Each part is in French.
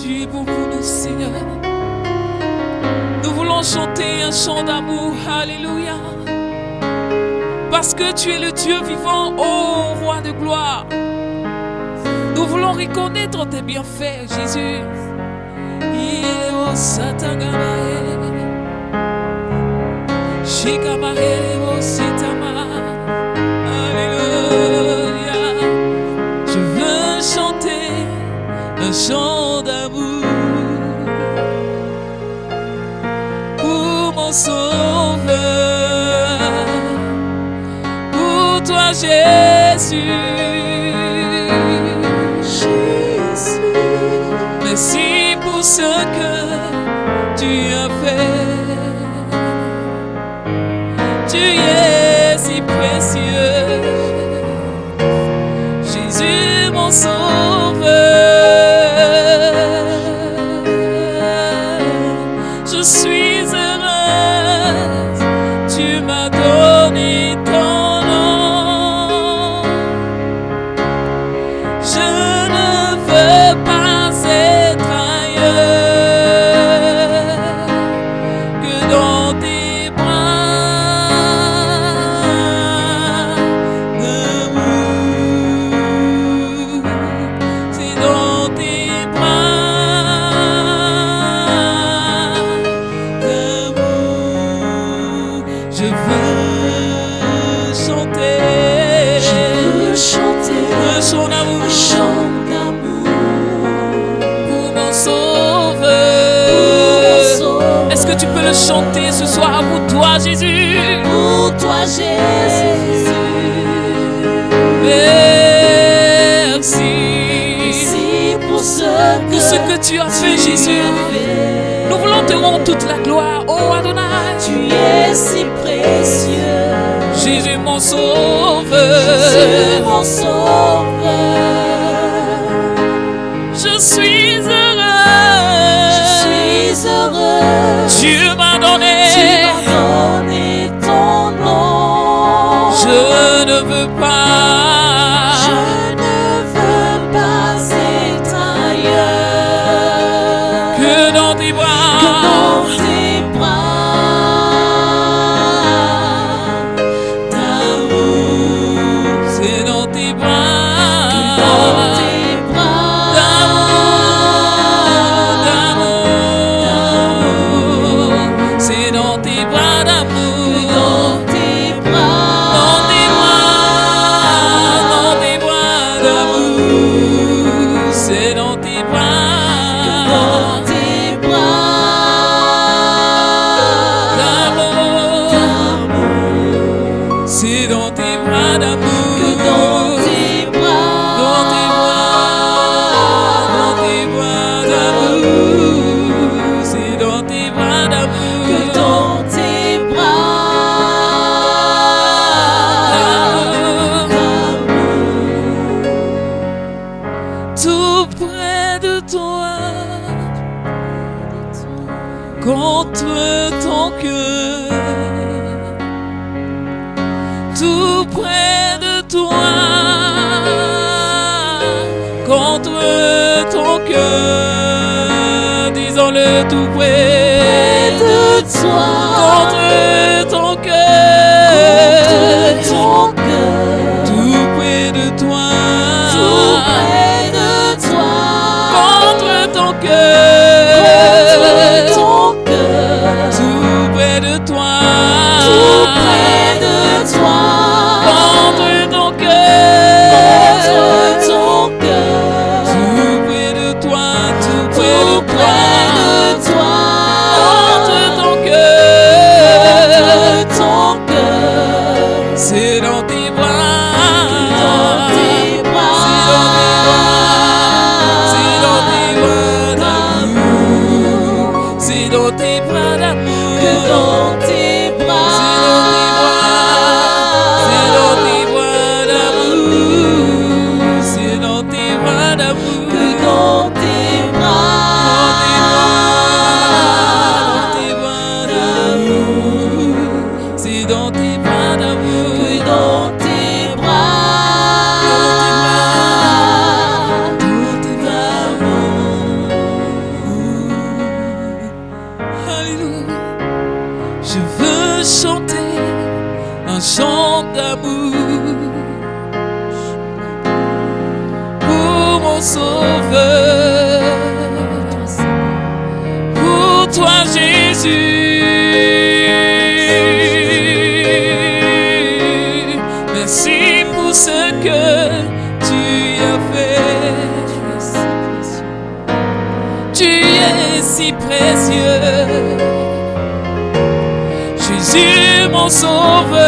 Tu es bon pour nous, Seigneur. Nous voulons chanter un chant d'amour. Alléluia. Parce que tu es le Dieu vivant, ô roi de gloire. Nous voulons reconnaître tes bienfaits, Jésus. Alléluia. Je veux chanter un chant d'amour pour mon sauveur, pour toi Jésus. Merci pour ce que tu as fait. Tu es si précieux, Jésus mon sauveur. Je suis heureuse, tu m'as donné ton nom. Je ne veux pas être ailleurs que dans tes bras d'amour. C'est dans tes bras d'amour. Je veux chanter un chant d'amour pour mon sauveur. Est-ce que tu peux le chanter ce soir pour toi, Jésus? Pour toi, Jésus. Merci. Merci pour ce que tu as fait, Jésus. Nous voulons te rendre toute la gloire, oh Adonai. Tu es si précieux, Jésus mon sauveur. Jésus mon sauveur. Je suis heureux. Tu m'as donné ton nom. Je ne veux pas être ailleurs que dans tes bras. D'amour. C'est dans tes bras. C'est dans tes bras d'amour. Dans tes bras d'amour. C'est dans tes bras d'amour. C'est dans tes bras d'amour. Dans tes bras d'amour. C'est dans tes bras d'amour. Tout près de toi, contre ton cœur. Tout près de toi, contre ton cœur. Disons-le, tout près de toi, contre ton cœur. Tout près de toi, contre ton cœur. Tout près de toi, contre ton cœur. Tout près de toi, contre ton cœur. chant d'amour pour mon Sauveur, pour toi Jésus. Merci pour ce que tu as fait. Tu es si précieux, Jésus mon Sauveur.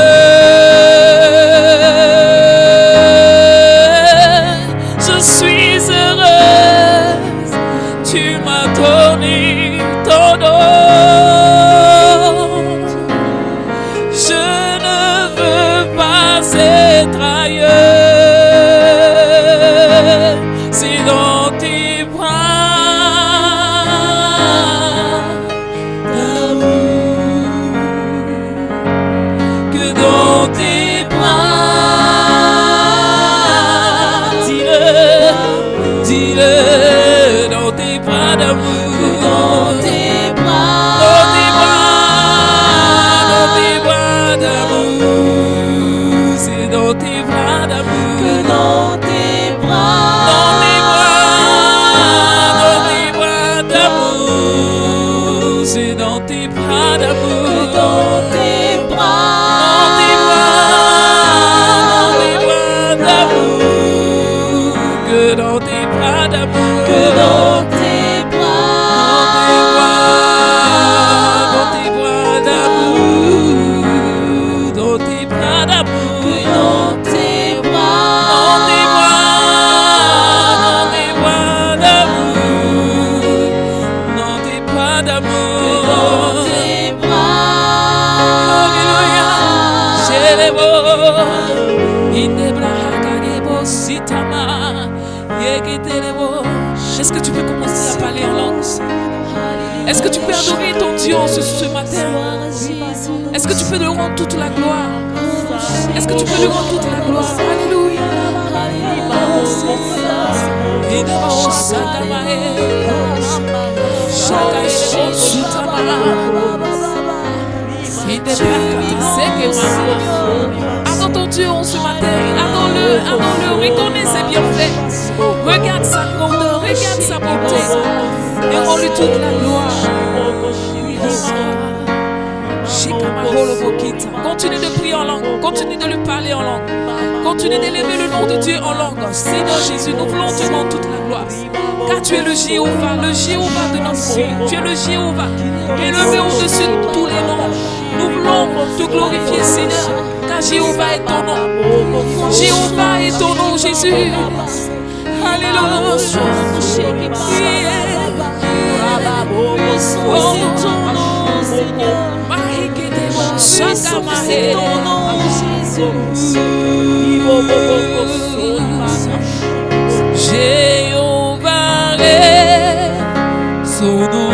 Je suis heureuse, tu m'as donné ton nom. Je ne veux pas être ailleurs, c'est dans tes bras d'amour, que dans tes bras, dis-le, dans tes bras d'amour, dans tes bras d'amour, c'est dans tes bras d'amour, que dans tes bras d'amour, c'est dans tes bras d'amour, que dans tes bras d'amour, que dans tes bras d'amour, que dans tes bras d'amour, dans tes bras d'amour, que dans tes bras d'amour, dans tes bras d'amour, que dans tes bras, alléluia, chélébo, indeblahakarebo sitama, yeketelebo. Est-ce que tu peux commencer à parler en langue? Est-ce que tu peux adorer ton Dieu ce matin? Est-ce que tu peux lui rendre toute la gloire? Est-ce que tu peux lui rendre toute la gloire? Alléluia. Adore ton Dieu en ce matin. Adore-le, reconnais ses bienfaits. Regarde sa grandeur, regarde sa bonté. Et rends-lui toute la gloire. Continue de prier en langue. Continue de lui parler en langue. Continue d'élever le nom de Dieu en langue. Seigneur Jésus, nous voulons te rendre toute la gloire. Car tu es le Jéhovah de notre vie. Tu es le Jéhovah, élevé au-dessus de tous les noms. Nous voulons te glorifier, Seigneur. Car Jéhovah est ton nom. Jéhovah est ton nom, Jésus. Alléluia. C'est ton nom, Jéhovah est son nom.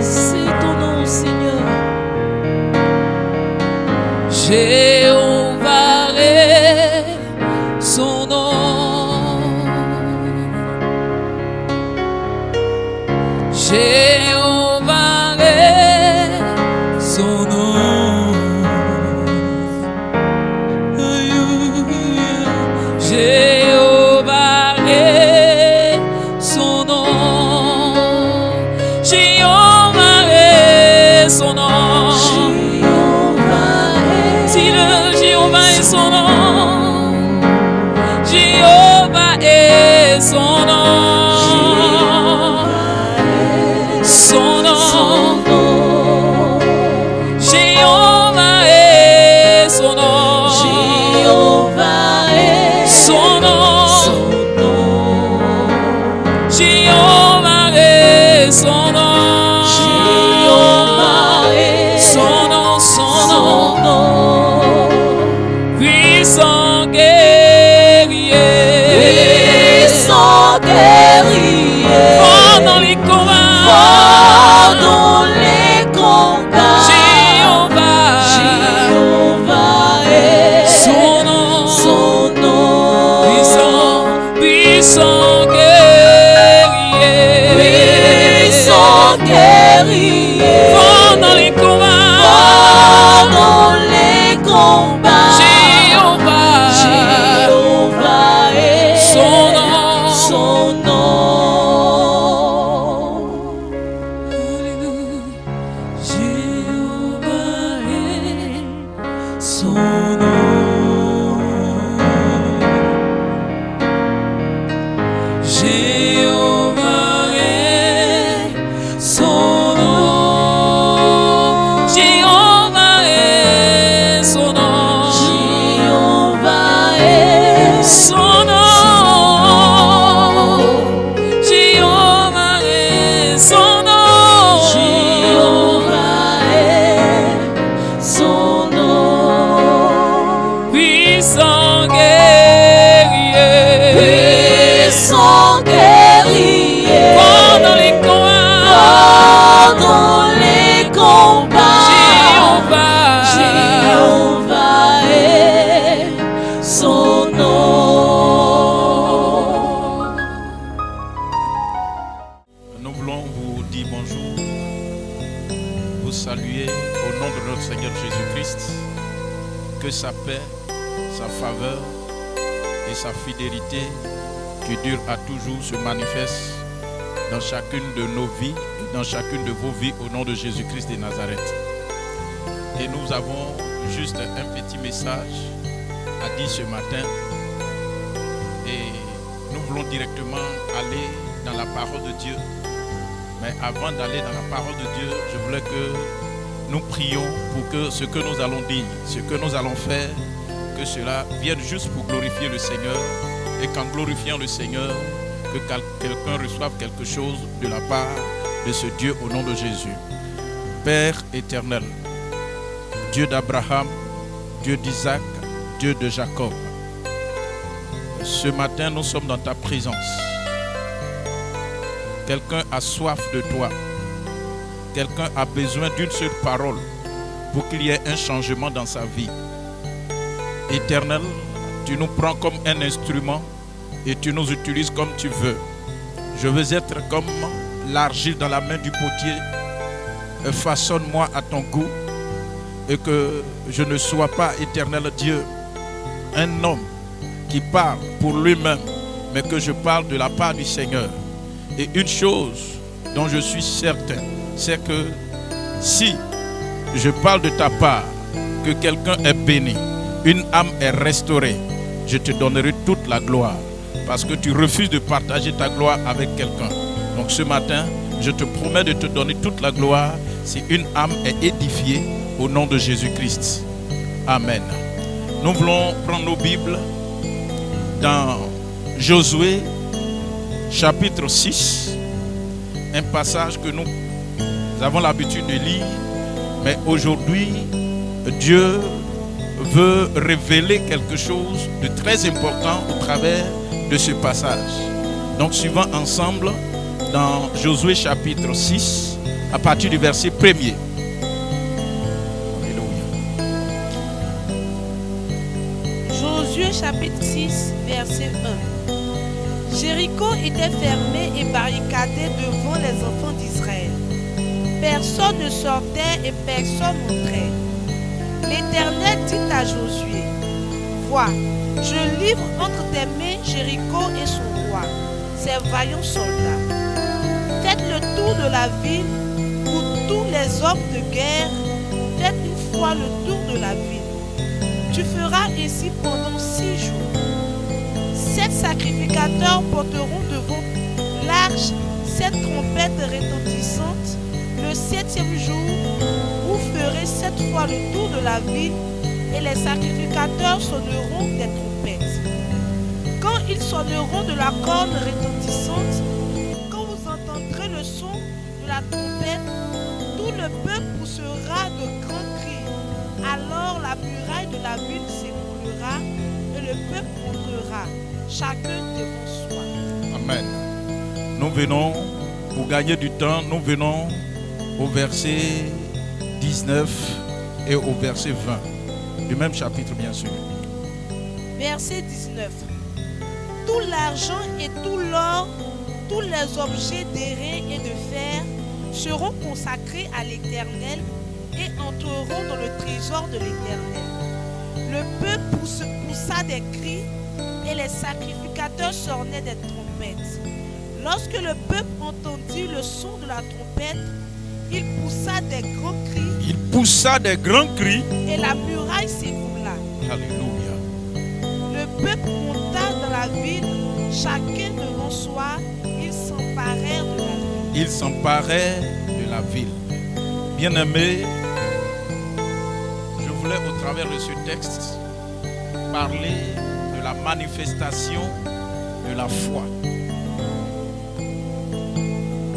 C'est ton nom, Seigneur. Jéhovah est son nom. Jéhovah est son nom. Jéhovah est son nom. Jéhovah est son nom. Dis-le, Jéhovah est son nom. Jéhovah est son nom. Son nom. Jéhovah est son nom. Jéhovah est son nom. Jéhovah est son nom. Jéhovah est son nom, son nom. Puissant guerrier. Puissant guerrier. puissant guerrier. Puissant guerrier. Fort dans les combats. Fort dans les combats. Jéhovah est son nom. Nous voulons vous dire bonjour, vous saluer au nom de notre Seigneur Jésus-Christ. Que sa paix, sa faveur et sa fidélité qui dure à toujours se manifestent dans chacune de nos vies et dans chacune de vos vies au nom de Jésus-Christ de Nazareth. Et nous avons juste un petit message à dire ce matin. Et nous voulons directement aller dans la parole de Dieu. Mais avant d'aller dans la parole de Dieu, je voulais que nous prions pour que ce que nous allons dire, ce que nous allons faire, que cela vienne juste pour glorifier le Seigneur. Et qu'en glorifiant le Seigneur, que quelqu'un reçoive quelque chose de la part de ce Dieu au nom de Jésus. Père éternel, Dieu d'Abraham, Dieu d'Isaac, Dieu de Jacob. Ce matin, nous sommes dans ta présence. Quelqu'un a soif de toi. Quelqu'un a besoin d'une seule parole pour qu'il y ait un changement dans sa vie. Éternel, tu nous prends comme un instrument et tu nous utilises comme tu veux. Je veux être comme l'argile dans la main du potier. Façonne-moi à ton goût et que je ne sois pas, éternel Dieu, un homme qui parle pour lui-même, mais que je parle de la part du Seigneur. Et une chose dont je suis certain, c'est que si je parle de ta part, que quelqu'un est béni, une âme est restaurée, je te donnerai toute la gloire. Parce que tu refuses de partager ta gloire avec quelqu'un. Donc ce matin, je te promets de te donner toute la gloire si une âme est édifiée au nom de Jésus-Christ. Amen. Nous voulons prendre nos Bibles dans Josué chapitre 6, un passage que nous avons l'habitude de lire, mais aujourd'hui, Dieu veut révéler quelque chose de très important au travers de ce passage. Donc, suivons ensemble dans Josué chapitre 6, à partir du verset 1er. Alléluia. Josué chapitre 6, verset 1. Jéricho était fermé et barricadé devant les enfants d'Israël. Personne ne sortait et personne n'entrait. L'Éternel dit à Josué, « Vois, je livre entre tes mains Jéricho et son roi, ses vaillants soldats. Faites le tour de la ville pour tous les hommes de guerre. Faites une fois le tour de la ville. Tu feras ainsi pendant 6 jours. 7 sacrificateurs porteront devant l'arche 7 trompettes retentissantes. Le 7e jour, vous ferez 7 fois le tour de la ville et les sacrificateurs sonneront des trompettes. Quand ils sonneront de la corne retentissante, quand vous entendrez le son de la trompette, tout le peuple poussera de grands cris. Alors la muraille de la ville s'écroulera et le peuple entrera, chacun devant soi. Amen. Nous venons, pour gagner du temps, nous venons au verset 19 et au verset 20. Du même chapitre, bien sûr. Verset 19. Tout l'argent et tout l'or, tous les objets d'airain et de fer seront consacrés à l'Éternel et entreront dans le trésor de l'Éternel. Le peuple poussa des cris et les sacrificateurs sonnaient des trompettes. Lorsque le peuple entendit le son de la trompette, il poussa des grands cris. Il poussa des grands cris. Et la muraille s'écroula. Alléluia. Le peuple monta dans la ville, chacun devant soi, ils s'emparèrent de la ville. Ils s'emparaient de la ville. Bien-aimés, je voulais au travers de ce texte parler de la manifestation de la foi.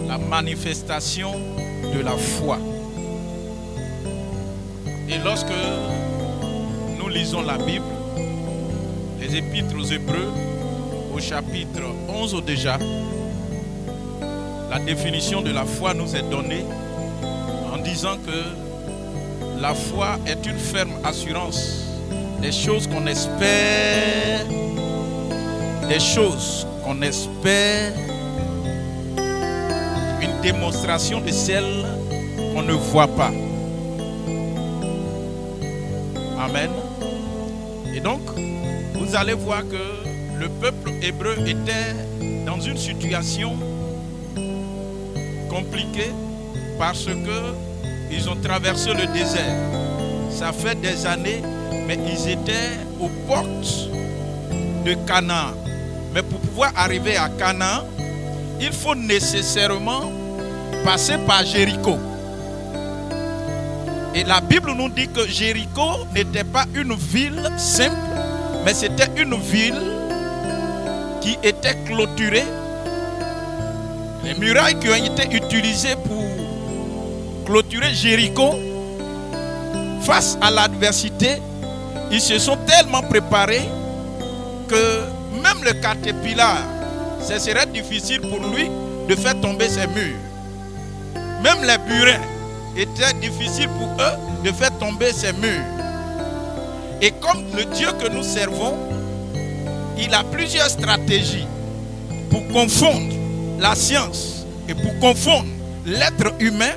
La manifestation de la foi. Et lorsque nous lisons la Bible, Les épîtres aux Hébreux, au chapitre 11 déjà, la définition de la foi nous est donnée en disant que la foi est une ferme assurance des choses qu'on espère, une démonstration de celles qu'on ne voit pas. Amen. Et donc, vous allez voir que le peuple hébreu était dans une situation compliquée parce que ils ont traversé le désert. Ça fait des années, mais ils étaient aux portes de Canaan. Mais pour pouvoir arriver à Canaan, il faut nécessairement passer par Jéricho. Et la Bible nous dit que Jéricho n'était pas une ville simple, mais c'était une ville qui était clôturée. Les murailles qui ont été utilisées pour clôturer Jéricho, face à l'adversité, ils se sont tellement préparés que même le caterpillar, ce serait difficile pour lui de faire tomber ses murs. Même les burins, était difficile pour eux de faire tomber ces murs. Et comme le Dieu que nous servons, il a plusieurs stratégies pour confondre la science et pour confondre l'être humain.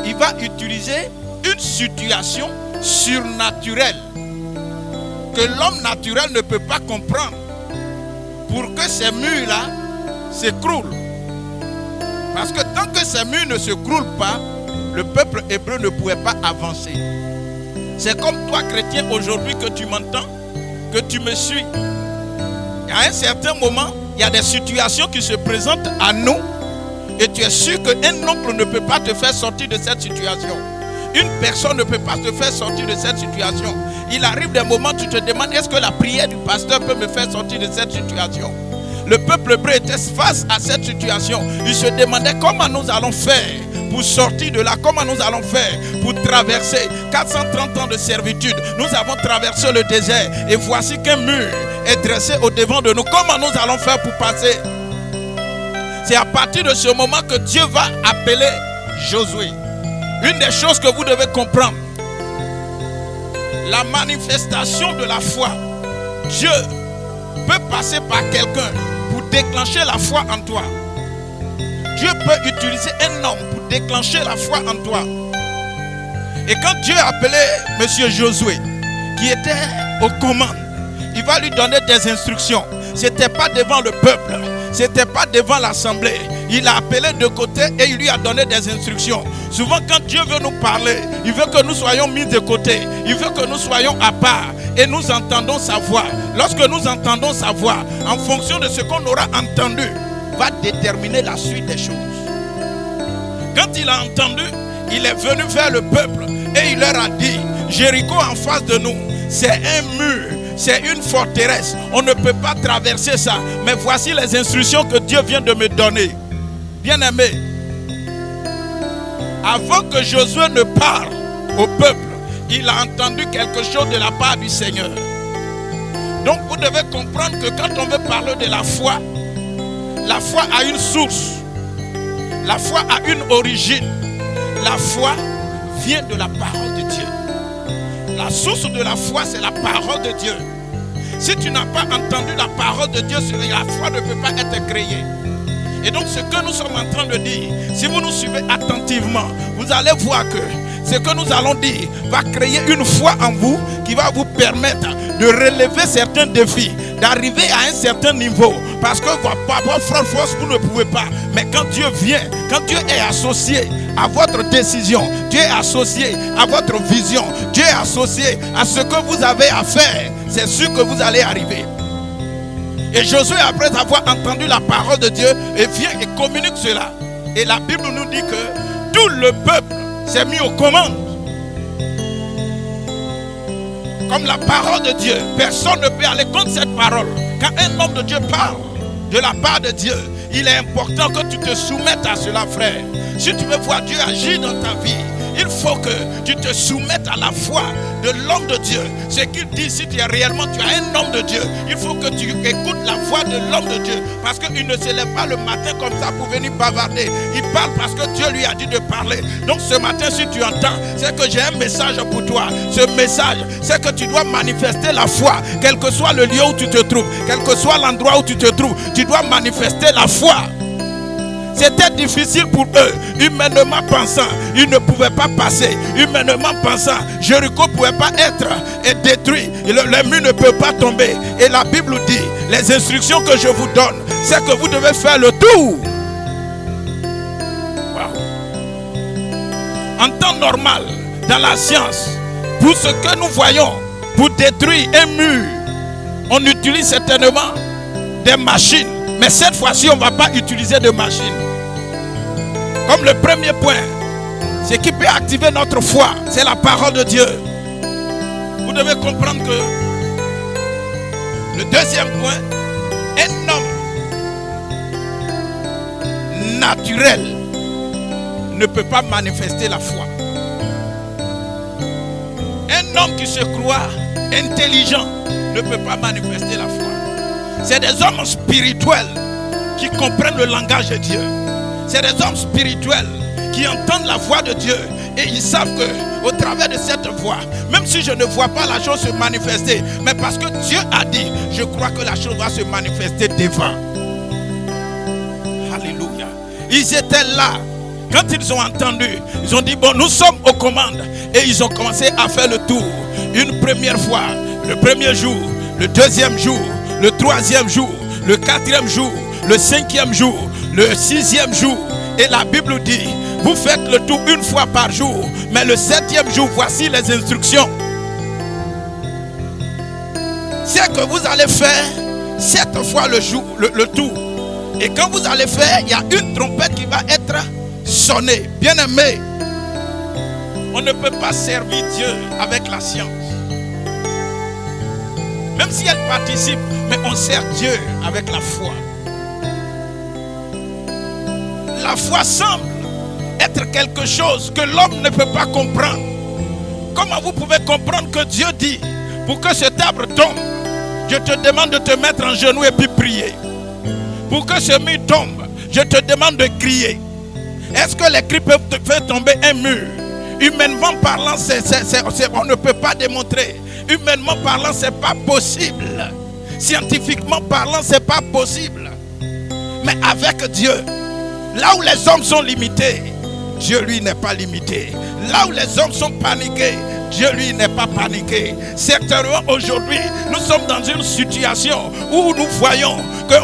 Il va utiliser une situation surnaturelle que l'homme naturel ne peut pas comprendre pour que ces murs-là s'écroulent. Parce que tant que ces murs ne s'écroulent pas, le peuple hébreu ne pouvait pas avancer. C'est comme toi, chrétien, aujourd'hui que tu m'entends, que tu me suis. À un certain moment, il y a des situations qui se présentent à nous et tu es sûr qu'un oncle ne peut pas te faire sortir de cette situation. Une personne ne peut pas te faire sortir de cette situation. Il arrive des moments où tu te demandes, est-ce que la prière du pasteur peut me faire sortir de cette situation? Le peuple hébreu était face à cette situation. Il se demandait comment nous allons faire pour sortir de là, comment nous allons faire pour traverser 430 ans de servitude. Nous avons traversé le désert et voici qu'un mur est dressé au devant de nous. Comment nous allons faire pour passer? C'est à partir de ce moment que Dieu va appeler Josué. Une des choses que vous devez comprendre, la manifestation de la foi, Dieu peut passer par quelqu'un pour déclencher la foi en toi. Dieu peut utiliser un homme pour déclencher la foi en toi. Et quand Dieu a appelé M. Josué, qui était aux commandes, il va lui donner des instructions. Ce n'était pas devant le peuple, ce n'était pas devant l'assemblée. Il a appelé de côté et il lui a donné des instructions. Souvent quand Dieu veut nous parler, il veut que nous soyons mis de côté. Il veut que nous soyons à part et nous entendons sa voix. Lorsque nous entendons sa voix, en fonction de ce qu'on aura entendu, va déterminer la suite des choses. Quand il a entendu, il est venu vers le peuple et il leur a dit, Jéricho en face de nous, c'est un mur, c'est une forteresse. On ne peut pas traverser ça. Mais voici les instructions que Dieu vient de me donner. Bien-aimé, avant que Josué ne parle au peuple, il a entendu quelque chose de la part du Seigneur. Donc vous devez comprendre que quand on veut parler de la foi a une source. La foi a une origine. La foi vient de la parole de Dieu. La source de la foi, c'est la parole de Dieu. Si tu n'as pas entendu la parole de Dieu, la foi ne peut pas être créée. Et donc ce que nous sommes en train de dire, si vous nous suivez attentivement, vous allez voir que ce que nous allons dire va créer une foi en vous qui va vous permettre de relever certains défis, d'arriver à un certain niveau. Parce que par votre force, vous ne pouvez pas. Mais quand Dieu vient, quand Dieu est associé à votre décision, Dieu est associé à votre vision, Dieu est associé à ce que vous avez à faire, c'est sûr que vous allez arriver. Et Josué, après avoir entendu la parole de Dieu, vient et communique cela. Et la Bible nous dit que tout le peuple s'est mis aux commandes. Comme la parole de Dieu, personne ne peut aller contre cette parole. Quand un homme de Dieu parle de la part de Dieu, il est important que tu te soumettes à cela, frère. Si tu veux voir Dieu agir dans ta vie, Il faut que tu te soumettes à la foi de l'homme de Dieu. Ce qu'il dit, si tu es réellement, tu as un homme de Dieu, il faut que tu écoutes la voix de l'homme de Dieu. Parce qu'il ne se lève pas le matin comme ça pour venir bavarder. Il parle parce que Dieu lui a dit de parler. Donc ce matin, si tu entends, c'est que j'ai un message pour toi. Ce message, c'est que tu dois manifester la foi. Quel que soit le lieu où tu te trouves, quel que soit l'endroit où tu te trouves, tu dois manifester la foi. C'était difficile pour eux, humainement pensant, ils ne pouvaient pas passer. Humainement pensant, Jéricho ne pouvait pas être détruit. Le mur ne peut pas tomber. Et la Bible dit, les instructions que je vous donne, c'est que vous devez faire le tour. Wow. En temps normal, dans la science, pour ce que nous voyons, pour détruire un mur, on utilise certainement des machines. Mais cette fois-ci, on ne va pas utiliser de machines. Comme le premier point, ce qui peut activer notre foi, c'est la parole de Dieu. Vous devez comprendre que le deuxième point, un homme naturel ne peut pas manifester la foi. Un homme qui se croit intelligent ne peut pas manifester la foi. C'est des hommes spirituels qui comprennent le langage de Dieu. C'est des hommes spirituels qui entendent la voix de Dieu et ils savent que au travers de cette voix, même si je ne vois pas la chose se manifester, mais parce que Dieu a dit, je crois que la chose va se manifester devant. Alléluia. Ils étaient là. Quand ils ont entendu, ils ont dit, bon, nous sommes aux commandes. Et ils ont commencé à faire le tour. Une première fois, le premier jour, le deuxième jour, le troisième jour, le quatrième jour, le cinquième jour, le sixième jour. Et la Bible dit, vous faites le tour une fois par jour. Mais le septième jour, voici les instructions. C'est que vous allez faire 7 fois le tour. Et quand vous allez faire, il y a une trompette qui va être sonnée. Bien aimé, on ne peut pas servir Dieu avec la science. Même si elle participe, mais on sert Dieu avec la foi. La foi semble être quelque chose que l'homme ne peut pas comprendre. Comment vous pouvez comprendre que Dieu dit, pour que cet arbre tombe, je te demande de te mettre en genoux et puis prier. Pour que ce mur tombe, je te demande de crier. Est-ce que les cris peuvent te faire tomber un mur? Humainement parlant, on ne peut pas démontrer. Humainement parlant, ce n'est pas possible. Scientifiquement parlant, ce n'est pas possible. Mais avec Dieu, là où les hommes sont limités, Dieu lui n'est pas limité. Là où les hommes sont paniqués, Dieu lui n'est pas paniqué. Certainement aujourd'hui, nous sommes dans une situation où nous voyons que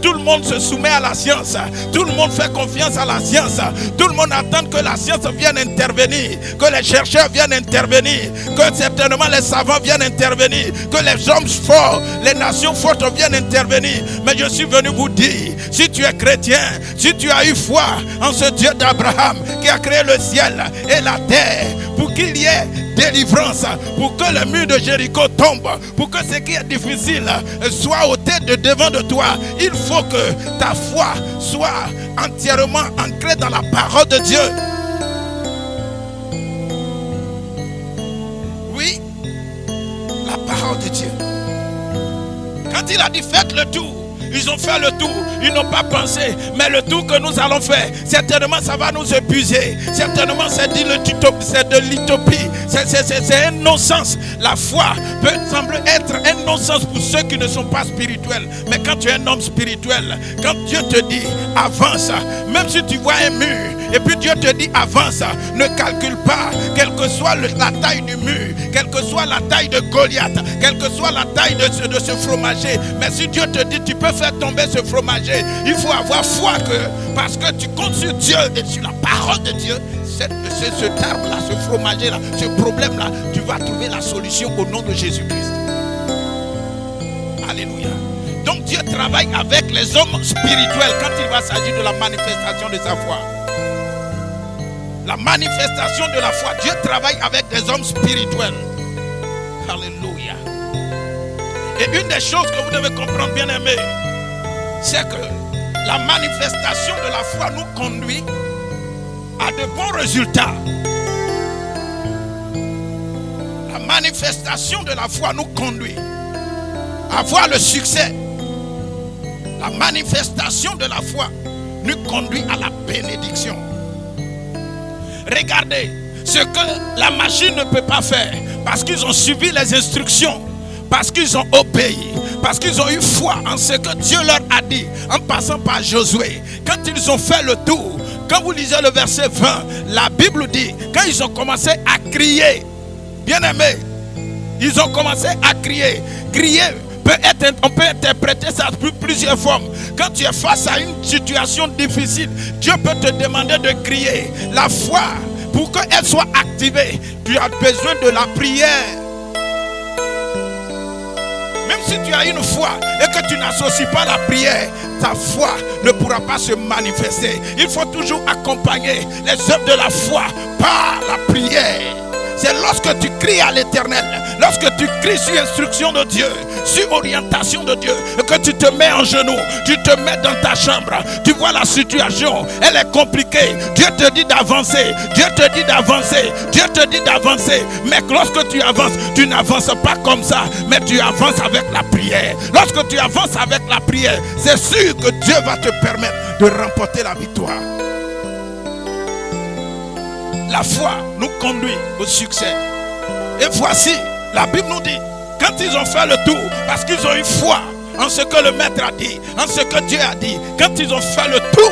tout le monde se soumet à la science. Tout le monde fait confiance à la science. Tout le monde attend que la science vienne intervenir, que les chercheurs viennent intervenir, que certainement les savants viennent intervenir, que les hommes forts, les nations fortes viennent intervenir. Mais je suis venu vous dire, si tu es chrétien, si tu as eu foi en ce Dieu d'Abraham qui a créé le ciel et la terre, pour qu'il y ait délivrance, pour que le mur de Jéricho tombe, pour que ce qui est difficile soit ôté de devant de toi, il faut que ta foi soit entièrement ancrée dans la parole de Dieu. Oui, la parole de Dieu. Quand il a dit faites le tour, ils ont fait le tour, ils n'ont pas pensé, mais le tour que nous allons faire, certainement ça va nous épuiser, certainement c'est de l'utopie, c'est un non-sens. La foi peut sembler être un non-sens pour ceux qui ne sont pas spirituels, mais quand tu es un homme spirituel, quand Dieu te dit avance, même si tu vois un mur, et puis Dieu te dit avance, ne calcule pas, quelle que soit la taille du mur, quelle que soit la taille de Goliath, quelle que soit la taille de ce fromager, mais si Dieu te dit tu peux faire tomber ce fromager, il faut avoir foi que, parce que tu comptes sur Dieu et sur la parole de Dieu, cet arbre-là, ce fromager-là, ce problème-là, tu vas trouver la solution au nom de Jésus-Christ. Alléluia. Donc Dieu travaille avec les hommes spirituels quand il va s'agir de la manifestation de sa foi. La manifestation de la foi, Dieu travaille avec des hommes spirituels. Alléluia. Et une des choses que vous devez comprendre, bien aimé, c'est que la manifestation de la foi nous conduit à de bons résultats. manifestation de la foi nous conduit à voir le succès. La manifestation de la foi nous conduit à la bénédiction. Regardez ce que la machine ne peut pas faire parce qu'ils ont suivi les instructions, parce qu'ils ont obéi, parce qu'ils ont eu foi en ce que Dieu leur a dit en passant par Josué. Quand ils ont fait le tour, quand vous lisez le verset 20, la Bible dit, quand ils ont commencé à crier, bien-aimés, ils ont commencé à crier. Crier, on peut interpréter ça sous plusieurs formes. Quand tu es face à une situation difficile, Dieu peut te demander de crier. La foi, pour qu'elle soit activée, tu as besoin de la prière. Même si tu as une foi et que tu n'associes pas la prière, ta foi ne pourra pas se manifester. Il faut toujours accompagner les œuvres de la foi par la prière. C'est lorsque tu cries à l'Éternel, lorsque tu cries sur instruction de Dieu, sur orientation de Dieu, que tu te mets en genoux, tu te mets dans ta chambre, tu vois la situation, elle est compliquée. Dieu te dit d'avancer, Dieu te dit d'avancer, Dieu te dit d'avancer. Mais lorsque tu avances, tu n'avances pas comme ça, mais tu avances avec la prière. Lorsque tu avances avec la prière, c'est sûr que Dieu va te permettre de remporter la victoire. La foi nous conduit au succès. Et voici, la Bible nous dit, quand ils ont fait le tour, parce qu'ils ont eu foi en ce que le maître a dit, en ce que Dieu a dit, quand ils ont fait le tour,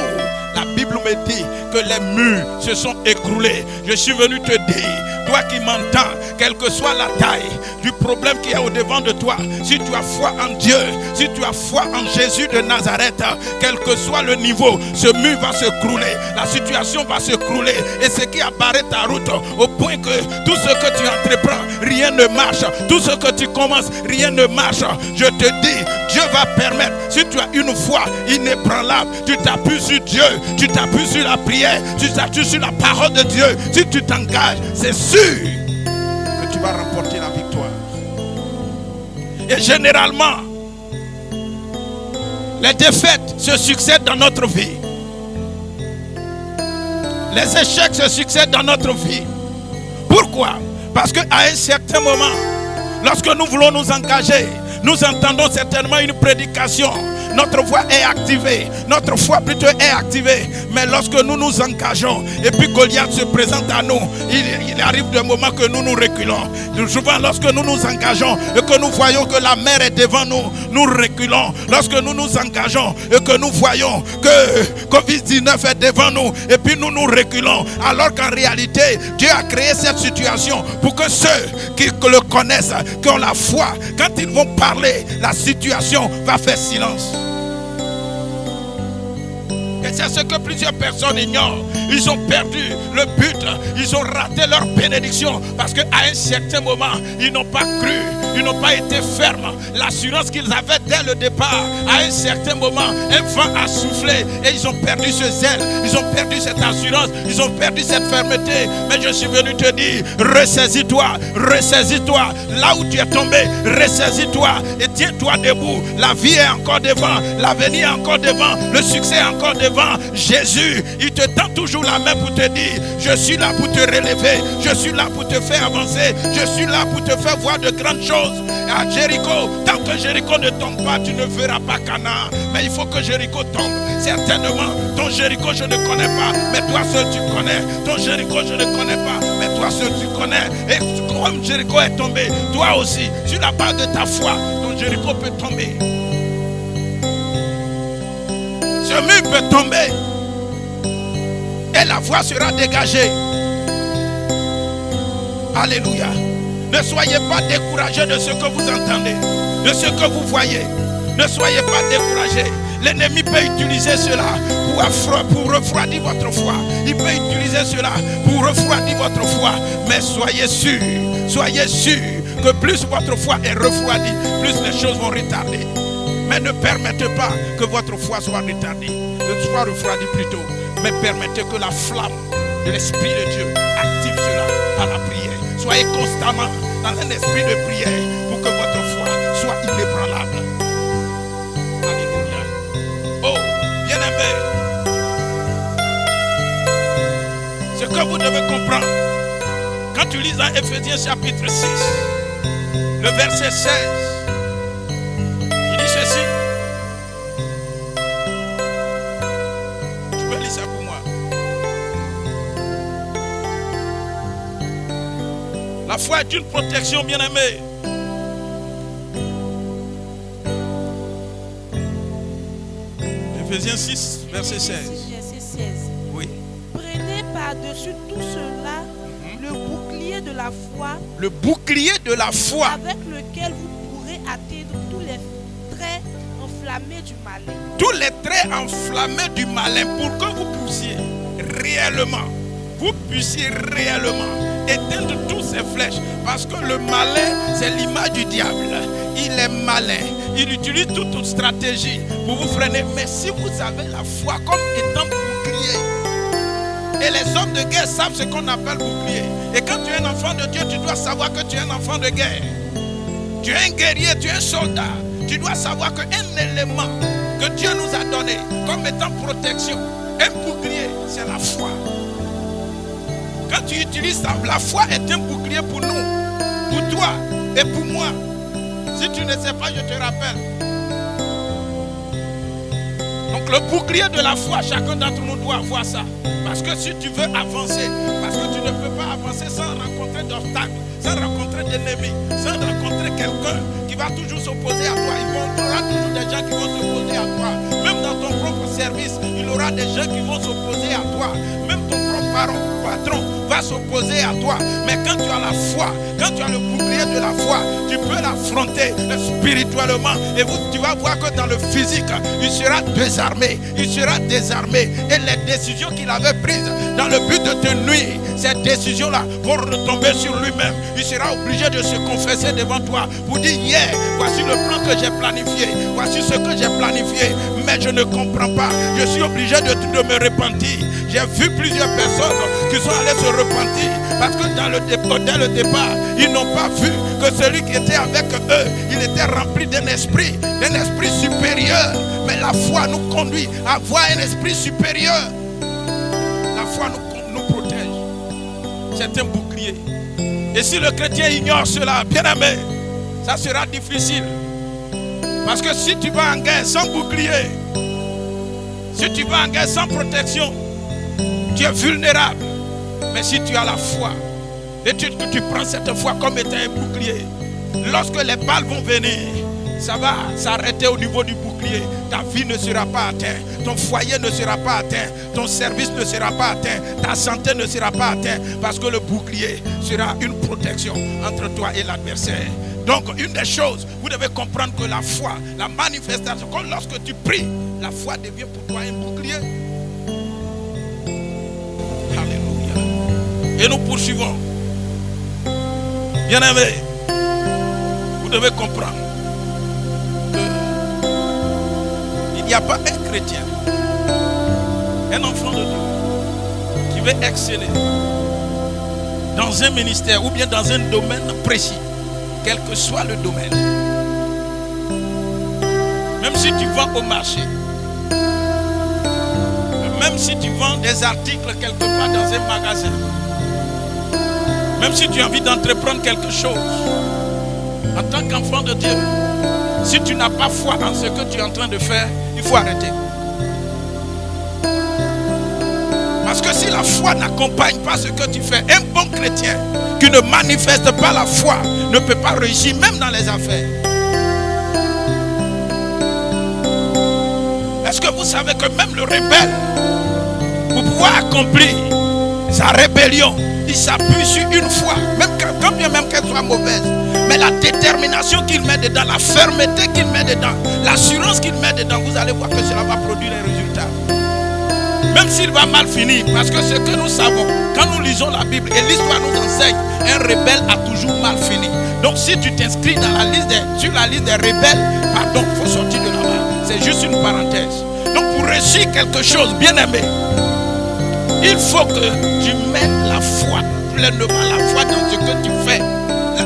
la Bible me dit que les murs se sont écroulés. Je suis venu te dire, toi qui m'entends, quelle que soit la taille du problème qui est au devant de toi, si tu as foi en Dieu, si tu as foi en Jésus de Nazareth, quel que soit le niveau, ce mur va se crouler, la situation va se crouler, et ce qui a barré ta route au point que tout ce que tu entreprends, rien ne marche, tout ce que tu commences, rien ne marche. Je te dis, Dieu va permettre, si tu as une foi inébranlable, tu t'appuies sur Dieu, tu t'appuies sur la prière, tu t'appuies sur la parole de Dieu, si tu t'engages, c'est sûr que tu vas remporter la victoire. Et généralement, les défaites se succèdent dans notre vie. Les échecs se succèdent dans notre vie. Pourquoi? Parce qu'à un certain moment, lorsque nous voulons nous engager, nous entendons certainement une prédication. Notre voix est activée, notre foi plutôt est activée. Mais lorsque nous nous engageons et puis Goliath se présente à nous, il arrive des moments que nous nous reculons. Souvent lorsque nous nous engageons et que nous voyons que la mer est devant nous, nous reculons. Lorsque nous nous engageons et que nous voyons que Covid-19 est devant nous et puis nous nous reculons. Alors qu'en réalité, Dieu a créé cette situation pour que ceux qui le connaissent, qui ont la foi, quand ils vont parler, la situation va faire silence. Et c'est ce que plusieurs personnes ignorent. Ils ont perdu le but. Ils ont raté leur bénédiction. Parce qu'à un certain moment, ils n'ont pas cru. Ils n'ont pas été fermes. L'assurance qu'ils avaient dès le départ, à un certain moment, un vent a soufflé. Et ils ont perdu ce zèle. Ils ont perdu cette assurance. Ils ont perdu cette fermeté. Mais je suis venu te dire, ressaisis-toi. Ressaisis-toi. Là où tu es tombé, ressaisis-toi. Et tiens-toi debout. La vie est encore devant. L'avenir est encore devant. Le succès est encore devant. Jésus, il te tend toujours la main pour te dire, je suis là pour te relever, je suis là pour te faire avancer, je suis là pour te faire voir de grandes choses. Et à Jéricho, tant que Jéricho ne tombe pas, tu ne verras pas Canaan. Mais il faut que Jéricho tombe. Certainement, ton Jéricho je ne connais pas, mais toi seul tu connais. Ton Jéricho je ne connais pas, mais toi seul tu connais. Et comme Jéricho est tombé, toi aussi, sur la base de ta foi, ton Jéricho peut tomber. Ce mur peut tomber et la voie sera dégagée. Alléluia. Ne soyez pas découragés de ce que vous entendez, de ce que vous voyez. Ne soyez pas découragés. L'ennemi peut utiliser cela pour refroidir votre foi. Il peut utiliser cela pour refroidir votre foi. Mais soyez sûrs que plus votre foi est refroidie, plus les choses vont retarder. Mais ne permettez pas que votre foi soit retardée, soit refroidie plutôt. Mais permettez que la flamme de l'Esprit de Dieu active cela par la prière. Soyez constamment dans un esprit de prière pour que votre foi soit inébranlable. Alléluia. Oh, bien-aimé, ce que vous devez comprendre, quand tu lis dans Éphésiens chapitre 6, le verset 16. Il dit ceci. Tu peux lire ça pour moi. La foi est une protection, bien-aimée. Éphésiens 6, verset 16. Verset 16. Oui. Prenez par-dessus tout cela le bouclier de la foi, Le bouclier de la foi. avec lequel vous pourrez atteindre tous les traits enflammés du malin. Tous les traits enflammés du malin, pour que vous puissiez réellement éteindre toutes ces flèches. Parce que le malin, c'est l'image du diable. Il est malin. Il utilise toute stratégie pour vous freiner. Mais si vous avez la foi comme étant bouclier, et les hommes de guerre savent ce qu'on appelle bouclier. Et quand tu es un enfant de Dieu, tu dois savoir que tu es un enfant de guerre. Tu es un guerrier, tu es un soldat. Tu dois savoir qu'un élément que Dieu nous a donné comme étant protection, un bouclier, c'est la foi. Quand tu utilises ça, la foi est un bouclier pour nous, pour toi et pour moi. Si tu ne sais pas, je te rappelle. Donc le bouclier de la foi, chacun d'entre nous doit avoir ça. Parce que si tu veux avancer, parce que tu ne peux pas avancer sans rencontrer d'obstacles, sans rencontrer d'ennemis, sans rencontrer quelqu'un qui va toujours s'opposer à toi. Il y aura toujours des gens qui vont s'opposer à toi. Même dans ton propre service, il y aura des gens qui vont s'opposer à toi. Même ton propre patron va s'opposer à toi. Mais quand tu as la foi, quand tu as le bouclier de la foi, tu peux l'affronter spirituellement. Et tu vas voir que dans le physique, il sera désarmé. Il sera désarmé. Et les décisions qu'il avait prises dans le but de te nuire, ces décisions-là vont retomber sur lui-même. Il sera obligé de se confesser devant toi pour dire: hier, voici le plan que j'ai planifié. Voici ce que j'ai planifié. Mais je ne comprends pas. Je suis obligé de me repentir. J'ai vu plusieurs personnes qui sont allées se repentir parce que dès le départ, ils n'ont pas vu que celui qui était avec eux, il était rempli d'un esprit supérieur. Mais la foi nous conduit à voir un esprit supérieur. La foi nous protège. C'est un bouclier. Et si le chrétien ignore cela, bien aimé, ça sera difficile. Parce que si tu vas en guerre sans bouclier, si tu vas en guerre sans protection, tu es vulnérable. Mais si tu as la foi, et tu prends cette foi comme étant un bouclier, lorsque les balles vont venir, ça va s'arrêter au niveau du bouclier. Ta vie ne sera pas atteinte, ton foyer ne sera pas atteint, ton service ne sera pas atteint, ta santé ne sera pas atteinte, parce que le bouclier sera une protection entre toi et l'adversaire. Donc une des choses, vous devez comprendre que la foi, la manifestation, quand lorsque tu pries, la foi devient pour toi un bouclier. Alléluia. Et nous poursuivons. Bien-aimés, vous devez comprendre qu'il n'y a pas un chrétien, un enfant de Dieu, qui veut exceller dans un ministère ou bien dans un domaine précis, quel que soit le domaine. Même si tu vends au marché, même si tu vends des articles quelque part dans un magasin, même si tu as envie d'entreprendre quelque chose, en tant qu'enfant de Dieu, si tu n'as pas foi en ce que tu es en train de faire, il faut arrêter. Parce que si la foi n'accompagne pas ce que tu fais, un bon chrétien qui ne manifeste pas la foi ne peut pas réussir même dans les affaires. Est-ce que vous savez que même le rebelle, pour pouvoir accomplir sa rébellion, il s'appuie sur une foi, quand bien même qu'elle soit mauvaise, mais la détermination qu'il met dedans, la fermeté qu'il met dedans, l'assurance qu'il met dedans, vous allez voir que cela va produire les résultats. Même s'il va mal finir, parce que ce que nous savons, quand nous lisons la Bible et l'histoire nous enseigne, un rebelle a toujours mal fini. Donc si tu t'inscris sur la liste des rebelles, pardon, il faut sortir de là-bas. C'est juste une parenthèse. Donc pour réussir quelque chose, bien aimé, il faut que tu mettes la foi, pleinement la foi dans ce que tu fais.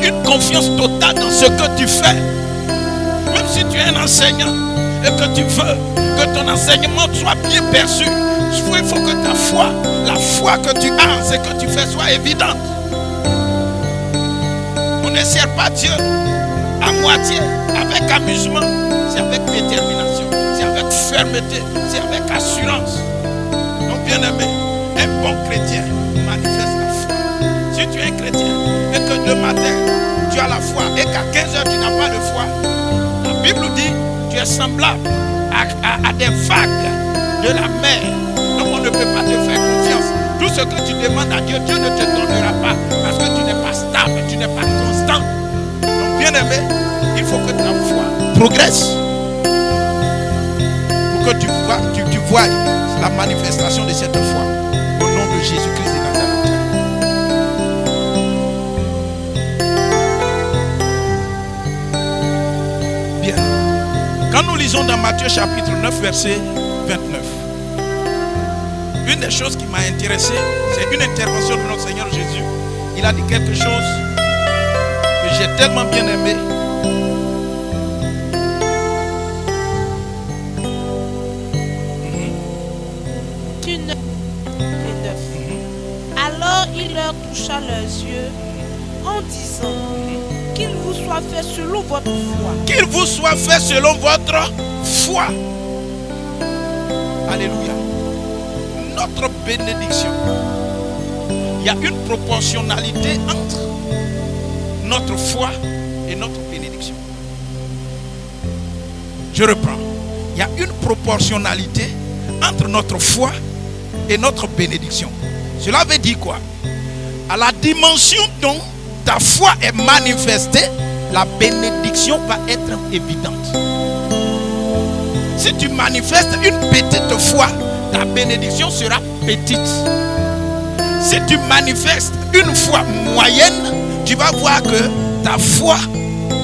Une confiance totale dans ce que tu fais. Même si tu es un enseignant et que tu veux que ton enseignement soit bien perçu, il faut que ta foi, la foi que tu as en ce que tu fais soit évidente. ne sers pas Dieu à moitié, avec amusement, c'est avec détermination, c'est avec fermeté, c'est avec assurance. Donc bien aimé, un bon chrétien manifeste la foi. Si tu es un chrétien et que de matin tu as la foi et qu'à 15h tu n'as pas de foi, la Bible dit tu es semblable à des vagues de la mer. Donc on ne peut pas te faire confiance. Tout ce que tu demandes à Dieu, Dieu ne te donnera pas parce que tu n'es pas stable, tu n'es pas constant. Donc bien aimé, il faut que ta foi progresse pour que tu vois la manifestation de cette foi au nom de Jésus-Christ de Nazareth. Bien. Quand nous lisons dans Matthieu chapitre 9 verset 29, une des choses qui m'a intéressé, c'est une intervention de notre Seigneur Jésus. Il a dit quelque chose que j'ai tellement bien aimé. Alors il leur toucha leurs yeux en disant qu'il vous soit fait selon votre foi. Qu'il vous soit fait selon votre foi. Alléluia. Notre bénédiction, il y a une proportionnalité entre notre foi et notre bénédiction. Je reprends. Il y a une proportionnalité entre notre foi et notre bénédiction. Cela veut dire quoi? À la dimension dont ta foi est manifestée, la bénédiction va être évidente. Si tu manifestes une petite foi, ta bénédiction sera petite. Si tu manifestes une foi moyenne, tu vas voir que ta foi,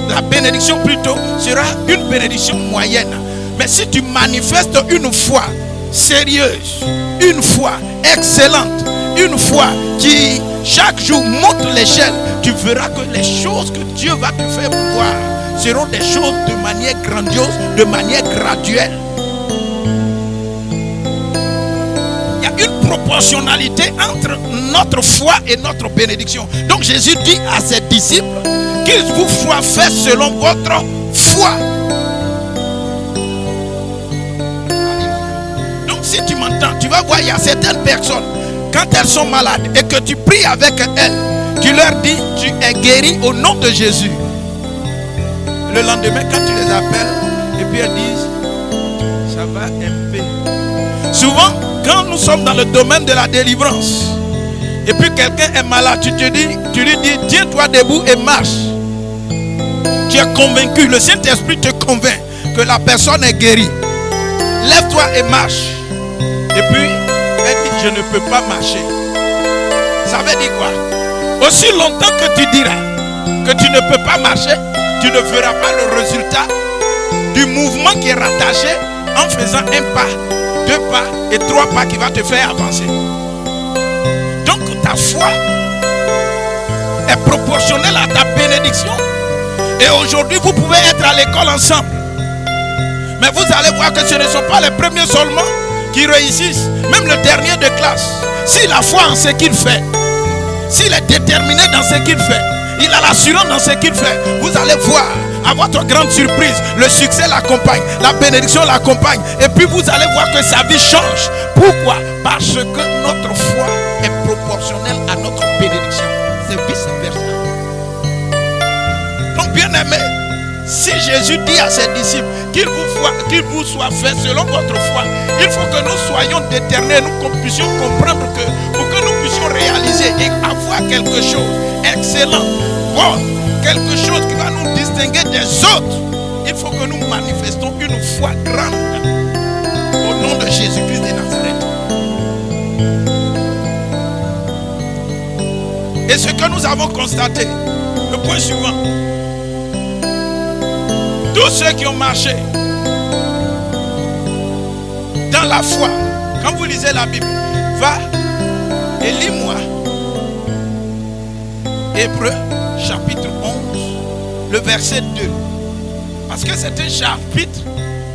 la bénédiction plutôt, sera une bénédiction moyenne. Mais si tu manifestes une foi sérieuse, une foi excellente, une foi qui chaque jour monte l'échelle, tu verras que les choses que Dieu va te faire voir seront des choses de manière grandiose, de manière graduelle. Il y a une proportionnalité entre notre foi et notre bénédiction. Donc Jésus dit à ses disciples qu'il vous soit fait selon votre foi. Donc si tu m'entends, tu vas voir, il y a certaines personnes, quand elles sont malades et que tu pries avec elles, tu leur dis, tu es guéri au nom de Jésus. Le lendemain, quand tu les appelles, et puis elles disent, ça va un peu. Souvent, quand nous sommes dans le domaine de la délivrance, et puis quelqu'un est malade, tu lui dis, tiens-toi debout et marche. Tu es convaincu, le Saint-Esprit te convainc que la personne est guérie. Lève-toi et marche. Et puis, elle dit, je ne peux pas marcher. Ça veut dire quoi? Aussi longtemps que tu diras que tu ne peux pas marcher, tu ne verras pas le résultat du mouvement qui est rattaché en faisant un pas, 2 pas et 3 pas qui va te faire avancer. Donc ta foi est proportionnelle à ta bénédiction. Et aujourd'hui, vous pouvez être à l'école ensemble. Mais vous allez voir que ce ne sont pas les premiers seulement qui réussissent. Même le dernier de classe, s'il a foi en ce qu'il fait, s'il est déterminé dans ce qu'il fait, il a l'assurance dans ce qu'il fait, vous allez voir, à votre grande surprise, le succès l'accompagne, la bénédiction l'accompagne. Et puis vous allez voir que sa vie change. Pourquoi? Parce que notre foi est proportionnelle à notre bénédiction. C'est vice-versa. Donc bien aimé, si Jésus dit à ses disciples qu'il vous soit fait selon votre foi, il faut que nous soyons déterminés, nous puissions comprendre que pour que nous puissions réaliser et avoir quelque chose d'excellent, bon, quelque chose qui va nous distinguer des autres, il faut que nous manifestons une foi grande au nom de Jésus-Christ de Nazareth. Et ce que nous avons constaté, le point suivant, tous ceux qui ont marché dans la foi, quand vous lisez la Bible, va et lis-moi Hébreux chapitre 11, le verset 2. Parce que c'est un chapitre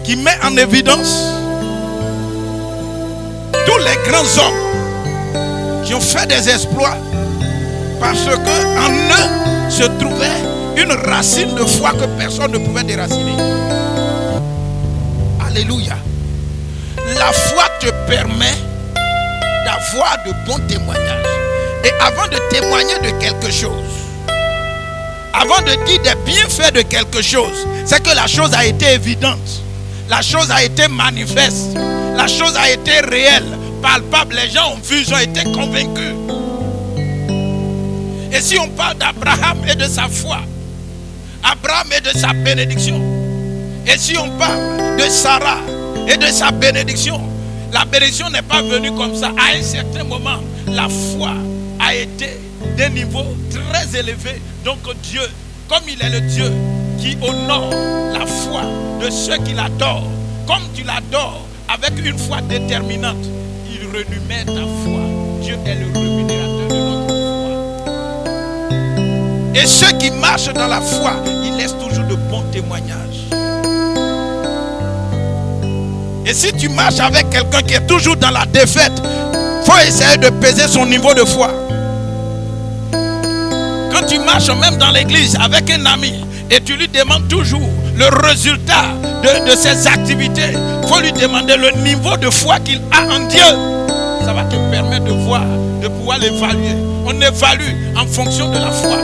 qui met en évidence tous les grands hommes qui ont fait des exploits parce qu'en eux se trouvait une racine de foi que personne ne pouvait déraciner. Alléluia. La foi te permet d'avoir de bons témoignages. Et avant de témoigner de quelque chose, avant de dire des bienfaits de quelque chose, c'est que la chose a été évidente. La chose a été manifeste. La chose a été réelle, palpable. Les gens ont vu, ils ont été convaincus. Et si on parle d'Abraham et de sa foi, Abraham et de sa bénédiction. Et si on parle de Sarah et de sa bénédiction, la bénédiction n'est pas venue comme ça. À un certain moment, la foi a été d'un niveau très élevé. Donc Dieu, comme il est le Dieu qui honore la foi de ceux qui l'adorent, comme tu l'adores avec une foi déterminante, il renumère ta foi. Dieu est le rémunérateur de notre foi. Et ceux qui marchent dans la foi, ils laissent toujours de bons témoignages. Et si tu marches avec quelqu'un qui est toujours dans la défaite, il faut essayer de peser son niveau de foi. Quand tu marches même dans l'église avec un ami et tu lui demandes toujours le résultat de ses activités, il faut lui demander le niveau de foi qu'il a en Dieu. Ça va te permettre de voir, de pouvoir l'évaluer. On évalue en fonction de la foi.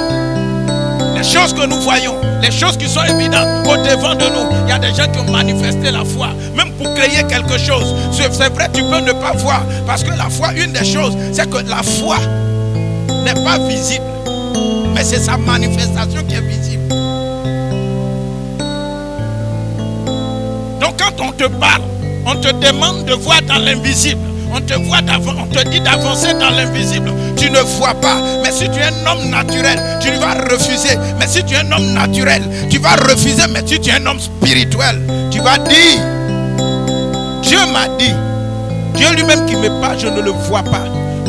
Les choses que nous voyons, les choses qui sont évidentes au-devant de nous, il y a des gens qui ont manifesté la foi, même pour créer quelque chose. C'est vrai, tu peux ne pas voir, parce que la foi, une des choses, c'est que la foi n'est pas visible, mais c'est sa manifestation qui est visible. Donc quand on te parle, on te demande de voir dans l'invisible. On te dit d'avancer dans l'invisible. Tu ne vois pas. Mais si tu es un homme naturel, tu vas refuser. Mais si tu es un homme naturel, tu vas refuser. Mais si tu es un homme spirituel, tu vas dire, Dieu m'a dit. Dieu lui-même qui me parle, je ne le vois pas.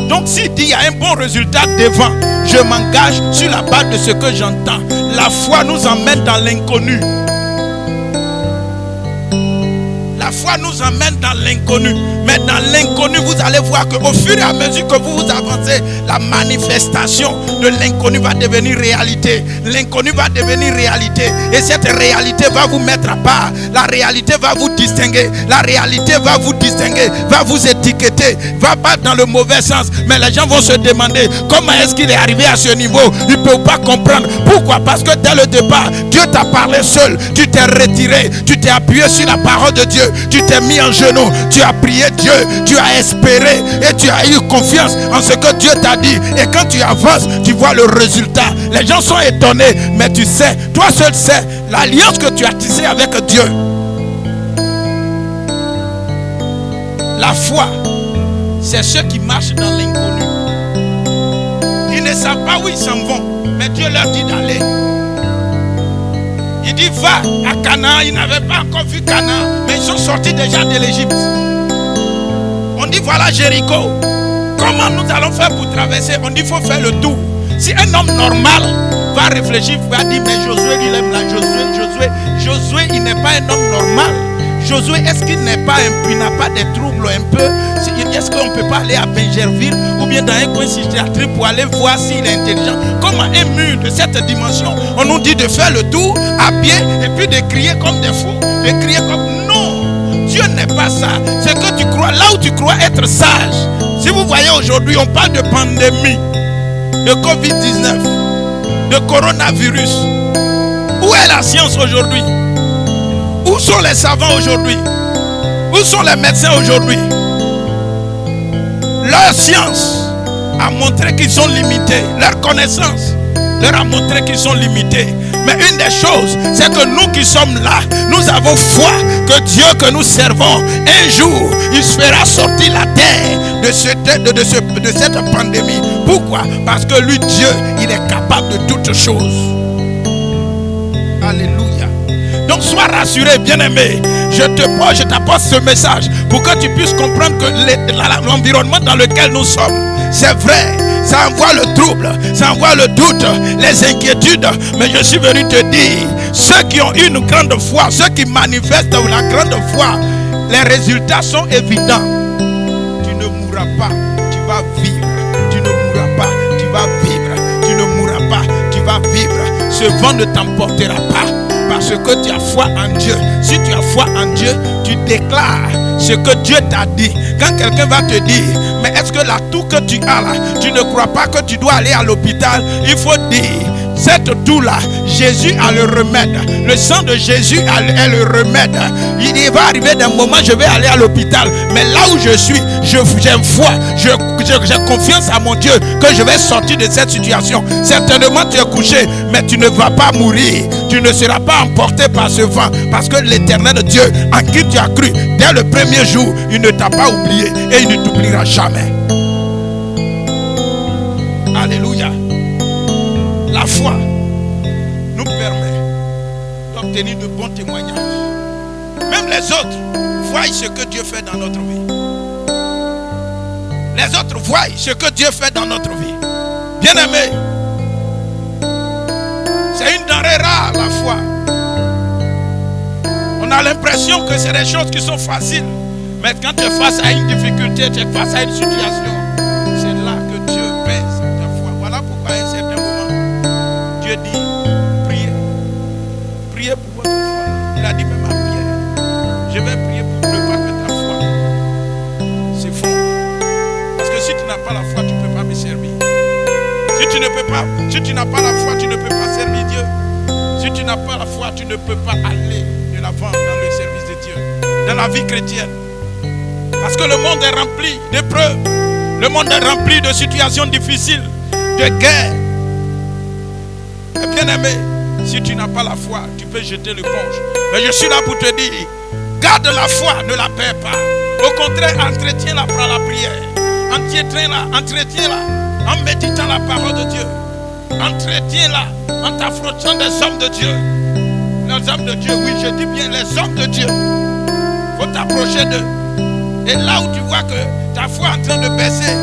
Donc s'il dit, il y a un bon résultat devant, je m'engage sur la base de ce que j'entends. La foi nous emmène dans l'inconnu. La foi nous emmène dans l'inconnu. Mais dans l'inconnu, vous allez voir qu'au fur et à mesure que vous avancez, la manifestation de l'inconnu va devenir réalité. L'inconnu va devenir réalité. Et cette réalité va vous mettre à part. La réalité va vous distinguer. La réalité va vous distinguer, va vous étiqueter, va pas dans le mauvais sens. Mais les gens vont se demander comment est-ce qu'il est arrivé à ce niveau. Ils ne peuvent pas comprendre. Pourquoi? Parce que dès le départ, Dieu t'a parlé seul. Tu t'es retiré. Tu t'es appuyé sur la parole de Dieu. Tu t'es mis en genoux, tu as prié Dieu, tu as espéré et tu as eu confiance en ce que Dieu t'a dit. Et quand tu avances, tu vois le résultat. Les gens sont étonnés, mais tu sais, toi seul sais l'alliance que tu as tissée avec Dieu. La foi, c'est ceux qui marchent dans l'inconnu. Ils ne savent pas où ils s'en vont, mais Dieu leur dit d'aller. Il dit va à Canaan, ils n'avaient pas encore vu Canaan, mais ils sont sortis déjà de l'Égypte. On dit voilà Jéricho. Comment nous allons faire pour traverser? On dit il faut faire le tour. Si un homme normal va réfléchir, il va dire mais Josué il aime la Josué il n'est pas un homme normal. Josué, est-ce qu'il n'est pas il n'a pas des troubles un peu? Est-ce qu'on ne peut pas aller à Benjerville ou bien dans un coin psychiatrique pour aller voir s'il est intelligent? Comme un mur de cette dimension, on nous dit de faire le tour à pied et puis de crier comme des fous, de crier comme non. Dieu n'est pas ça. C'est que tu crois là où tu crois être sage. Si vous voyez aujourd'hui, on parle de pandémie, de Covid-19, de coronavirus. Où est la science aujourd'hui? Où sont les savants aujourd'hui? Où sont les médecins aujourd'hui? Leur science a montré qu'ils sont limités. Leur connaissance leur a montré qu'ils sont limités. Mais une des choses, c'est que nous qui sommes là, nous avons foi que Dieu que nous servons, un jour, il fera sortir la terre de cette pandémie. Pourquoi? Parce que lui, Dieu, il est capable de toutes choses. Alléluia. Donc sois rassuré, bien-aimé. Je t'apporte ce message pour que tu puisses comprendre que l'environnement dans lequel nous sommes, c'est vrai, ça envoie le trouble, ça envoie le doute, les inquiétudes. Mais je suis venu te dire, ceux qui ont une grande foi, ceux qui manifestent la grande foi, les résultats sont évidents. Tu ne mourras pas, tu vas vivre. Tu ne mourras pas, tu vas vivre. Tu ne mourras pas, tu vas vivre. ce vent ne t'emportera pas. Parce que tu as foi en Dieu. Si tu as foi en Dieu, tu déclares ce que Dieu t'a dit. Quand quelqu'un va te dire, mais est-ce que l'atout que tu as là, tu ne crois pas que tu dois aller à l'hôpital? Il faut dire, cette toux-là, Jésus a le remède. Le sang de Jésus est le remède. Il va arriver d'un moment, je vais aller à l'hôpital. Mais là où je suis, j'ai foi. J'ai confiance à mon Dieu que je vais sortir de cette situation. Certainement, tu es couché, mais tu ne vas pas mourir. Tu ne seras pas emporté par ce vent. Parce que l'Éternel Dieu, en qui tu as cru, dès le premier jour, il ne t'a pas oublié et il ne t'oubliera jamais. Alléluia. La foi nous permet d'obtenir de bons témoignages. Même les autres voient ce que Dieu fait dans notre vie. Les autres voient ce que Dieu fait dans notre vie. Bien-aimés, c'est une denrée rare, la foi. On a l'impression que c'est des choses qui sont faciles. Mais quand tu es face à une difficulté, tu es face à une situation, c'est là que Dieu pèse ta foi. Voilà pourquoi à un certain moment, Dieu dit, priez. Priez pour votre foi. Il a dit même à Pierre, je vais prier pour ne pas que ta foi s'effondre. Parce que si tu n'as pas la foi, tu ne peux pas me servir. Si tu n'as pas la foi, tu ne peux pas servir Dieu. Si tu n'as pas la foi, tu ne peux pas aller de l'avant dans le service de Dieu, dans la vie chrétienne. Parce que le monde est rempli d'épreuves. Le monde est rempli de situations difficiles, de guerres. Et bien aimé, si tu n'as pas la foi, tu peux jeter l'éponge. Mais je suis là pour te dire, garde la foi, ne la perds pas. Au contraire, entretiens-la par la prière. Entretiens-la en méditant la parole de Dieu. Entretiens-la en t'approchant des hommes de Dieu. Les hommes de Dieu, oui, je dis bien les hommes de Dieu. Il faut t'approcher d'eux. Et là où tu vois que ta foi est en train de baisser,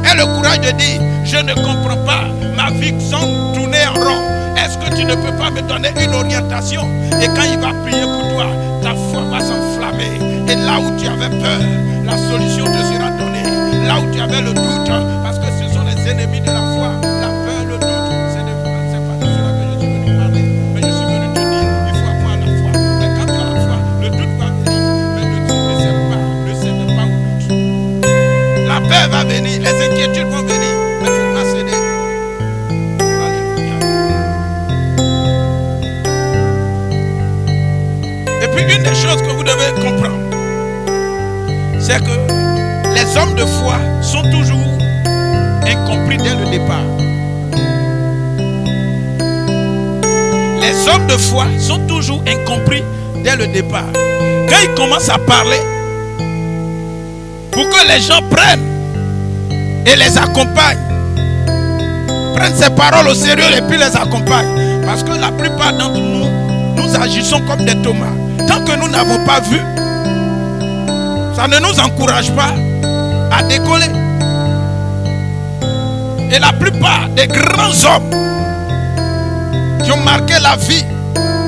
aie le courage de dire, je ne comprends pas, ma vie semble tourner en rond. Est-ce que tu ne peux pas me donner une orientation? Et quand il va prier pour toi, ta foi va s'enflammer. Et là où tu avais peur, la solution te sera donnée. Là où tu avais le doute, parce que ce sont les ennemis de la foi, la peur, le doute, c'est pas de cela que je suis venu parler. Mais je suis venu te dire, il faut avoir la foi. Et quand tu as la foi, le doute va venir. Mais le doute ne cède pas au doute. La peur va venir, les inquiétudes vont venir. Mais il ne faut pas céder. Alléluia. Et puis une des choses que vous devez comprendre, c'est que les hommes de foi sont toujours incompris dès le départ. Les hommes de foi sont toujours incompris dès le départ. Quand ils commencent à parler, pour que les gens prennent et les accompagnent, prennent ces paroles au sérieux et puis les accompagnent. Parce que la plupart d'entre nous, nous agissons comme des Thomas. Tant que nous n'avons pas vu, ça ne nous encourage pas à décoller. Et la plupart des grands hommes qui ont marqué la vie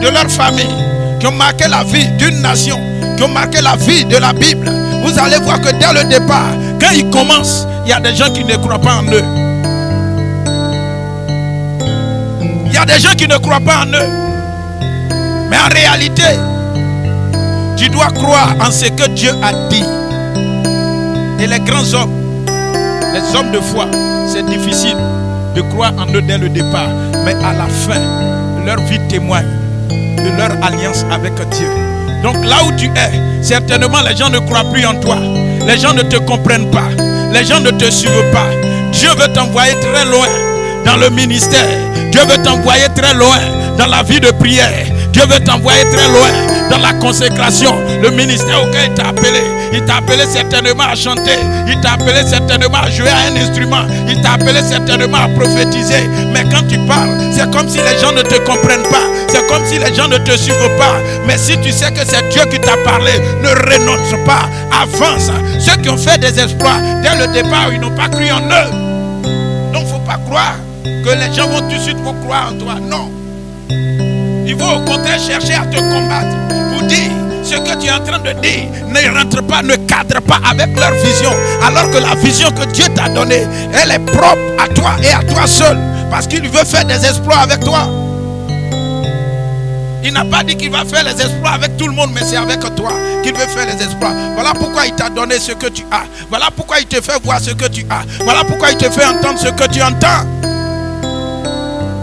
de leur famille, qui ont marqué la vie d'une nation, qui ont marqué la vie de la Bible, vous allez voir que dès le départ, quand ils commencent, il y a des gens qui ne croient pas en eux. Il y a des gens qui ne croient pas en eux. Mais en réalité, tu dois croire en ce que Dieu a dit. Et les grands hommes, les hommes de foi, c'est difficile de croire en eux dès le départ. Mais à la fin, leur vie témoigne de leur alliance avec Dieu. Donc là où tu es, certainement les gens ne croient plus en toi. Les gens ne te comprennent pas. Les gens ne te suivent pas. Dieu veut t'envoyer très loin dans le ministère. Dieu veut t'envoyer très loin dans la vie de prière. Dieu veut t'envoyer très loin dans la consécration. Le ministère auquel il t'a appelé. Il t'a appelé certainement à chanter. Il t'a appelé certainement à jouer à un instrument. Il t'a appelé certainement à prophétiser. Mais quand tu parles, c'est comme si les gens ne te comprennent pas. C'est comme si les gens ne te suivent pas. Mais si tu sais que c'est Dieu qui t'a parlé, ne renonce pas. Avance. Ceux qui ont fait des exploits, dès le départ, ils n'ont pas cru en eux. Donc il ne faut pas croire que les gens vont tout de suite croire en toi. Non. Il faut au contraire chercher à te combattre pour dire ce que tu es en train de dire ne rentre pas, ne cadre pas avec leur vision. Alors que la vision que Dieu t'a donnée, elle est propre à toi et à toi seul. Parce qu'il veut faire des exploits avec toi. Il n'a pas dit qu'il va faire les exploits avec tout le monde, mais c'est avec toi qu'il veut faire les exploits. Voilà pourquoi il t'a donné ce que tu as. Voilà pourquoi il te fait voir ce que tu as. Voilà pourquoi il te fait entendre ce que tu entends.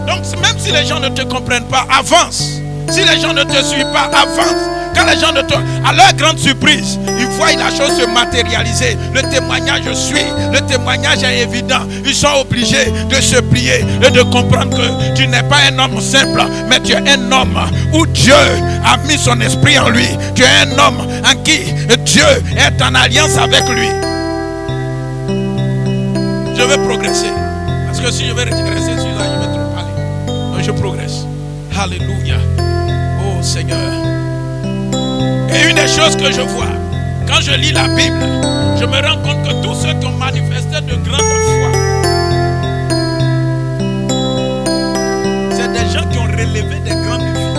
Donc même si les gens ne te comprennent pas, avance. Si les gens ne te suivent pas, avance. Quand les gens ne te... À leur grande surprise, ils voient la chose se matérialiser. Le témoignage suit. Le témoignage est évident. Ils sont obligés de se plier et de comprendre que tu n'es pas un homme simple, mais tu es un homme où Dieu a mis son esprit en lui. Tu es un homme en qui Dieu est en alliance avec lui. Je vais progresser. Parce que si je vais régresser sur là, je vais trop parler. Donc je progresse. Alléluia. Oh Seigneur. Et une des choses que je vois, quand je lis la Bible, je me rends compte que tous ceux qui ont manifesté de grande foi, c'est des gens qui ont relevé des grands défis.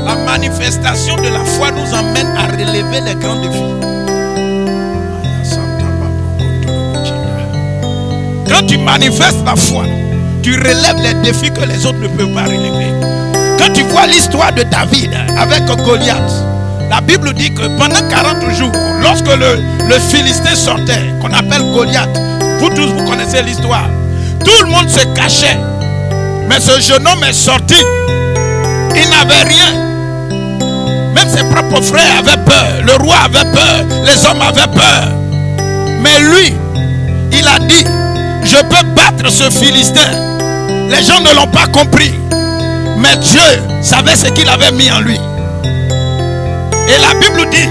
La manifestation de la foi nous emmène à relever les grands défis. Quand tu manifestes la foi, tu relèves les défis que les autres ne peuvent pas relever. Quand tu vois l'histoire de David avec Goliath, la Bible dit que pendant 40 jours, lorsque le Philistin sortait, qu'on appelle Goliath, vous tous vous connaissez l'histoire, tout le monde se cachait. Mais ce jeune homme est sorti. Il n'avait rien. Même ses propres frères avaient peur. Le roi avait peur. Les hommes avaient peur. Mais lui, il a dit, je peux battre ce Philistin. Les gens ne l'ont pas compris. Mais Dieu savait ce qu'il avait mis en lui. Et la Bible dit,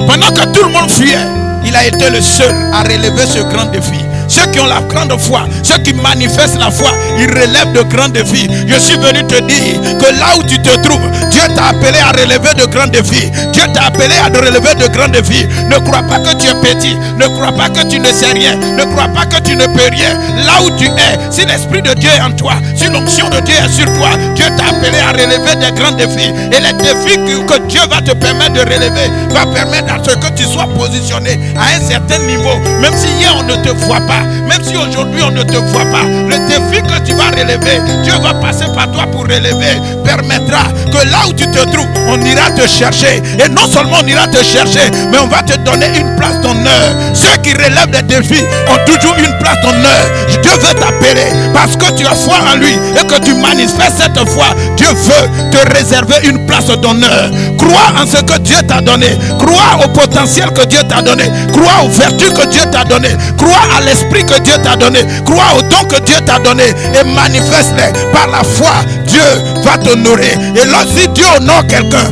pendant que tout le monde fuyait, il a été le seul à relever ce grand défi. Ceux qui ont la grande foi, ceux qui manifestent la foi, ils relèvent de grands défis. Je suis venu te dire que là où tu te trouves, Dieu t'a appelé à relever de grands défis. Dieu t'a appelé à relever de grands défis. Ne crois pas que tu es petit. Ne crois pas que tu ne sais rien. Ne crois pas que tu ne peux rien. Là où tu es, si l'Esprit de Dieu est en toi, si l'onction de Dieu est sur toi, Dieu t'a appelé à relever des grands défis. Et les défis que Dieu va te permettre de relever, va permettre à ce que tu sois positionné à un certain niveau. Même si hier on ne te voit pas, même si aujourd'hui on ne te voit pas, le défi que tu vas relever, Dieu va passer par toi pour relever, permettra que là où tu te trouves, on ira te chercher. Et non seulement on ira te chercher, mais on va te donner une place d'honneur. Ceux qui relèvent des défis ont toujours une place d'honneur. Dieu veut t'appeler parce que tu as foi en lui et que tu manifestes cette foi. Dieu veut te réserver une place d'honneur. Crois en ce que Dieu t'a donné. Crois au potentiel que Dieu t'a donné. Crois aux vertus que Dieu t'a donné. Crois à l'esprit que Dieu t'a donné. Crois aux dons que Dieu t'a donné et manifeste-les. Par la foi, Dieu va t'honorer. Et lorsque Dieu honore quelqu'un,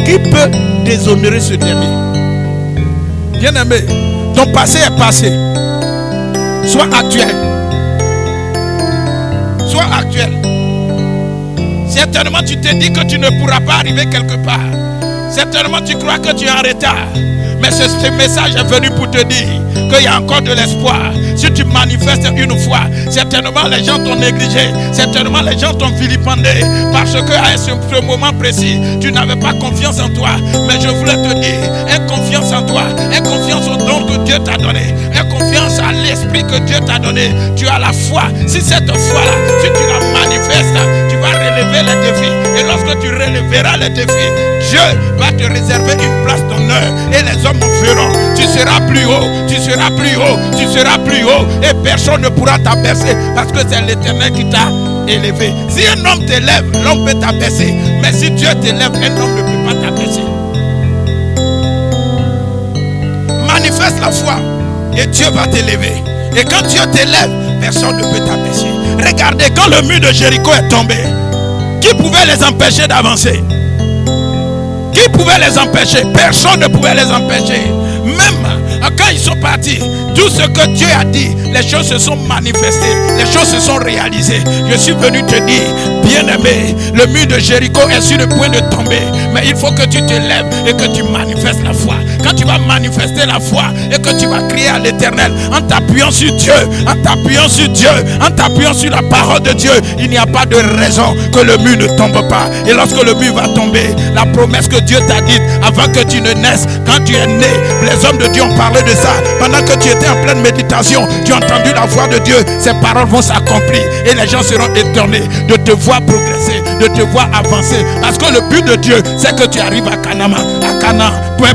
qui peut déshonorer ce dernier? Bien-aimé, ton passé est passé. Sois actuel. Sois actuel. Certainement tu te dis que tu ne pourras pas arriver quelque part. Certainement tu crois que tu es en retard. Mais ce message est venu pour te dire qu'il y a encore de l'espoir. Si tu manifestes une fois, certainement les gens t'ont négligé. Certainement les gens t'ont vilipendé. Parce qu'à ce moment précis, tu n'avais pas confiance en toi. Mais je voulais te dire, aie confiance en toi. Aie confiance au don que Dieu t'a donné. Aie confiance à l'esprit que Dieu t'a donné. Tu as la foi. Si cette foi-là, si tu la manifestes, tu vas relever les défis. Et lorsque tu relèveras les défis, Dieu va te réserver une place d'honneur. Et les hommes verront. Tu seras plus haut, tu seras plus haut, tu seras plus haut. Et personne ne pourra t'abaisser parce que c'est l'Éternel qui t'a élevé. Si un homme t'élève, l'homme peut t'abaisser. Mais si Dieu t'élève, un homme ne peut pas t'abaisser. Manifeste la foi et Dieu va t'élever. Et quand Dieu t'élève, personne ne peut t'abaisser. Regardez, quand le mur de Jéricho est tombé, qui pouvait les empêcher d'avancer? Qui pouvait les empêcher? Personne ne pouvait les empêcher. Même quand ils sont partis, tout ce que Dieu a dit, les choses se sont manifestées, les choses se sont réalisées. Je suis venu te dire, bien-aimé, le mur de Jéricho est sur le point de tomber. Mais il faut que tu te lèves et que tu manifestes la foi. quand tu vas manifester la foi et que tu vas crier à l'Éternel en t'appuyant sur Dieu, en t'appuyant sur Dieu, en t'appuyant sur la parole de Dieu, il n'y a pas de raison que le mur ne tombe pas. Et lorsque le mur va tomber, la promesse que Dieu t'a dite avant que tu ne naisses, quand tu es né, les hommes de Dieu ont parlé de ça. Pendant que tu étais en pleine méditation, tu as entendu la voix de Dieu. Ces paroles vont s'accomplir et les gens seront étonnés de te voir progresser, de te voir avancer. Parce que le but de Dieu, c'est que tu arrives à Canaan.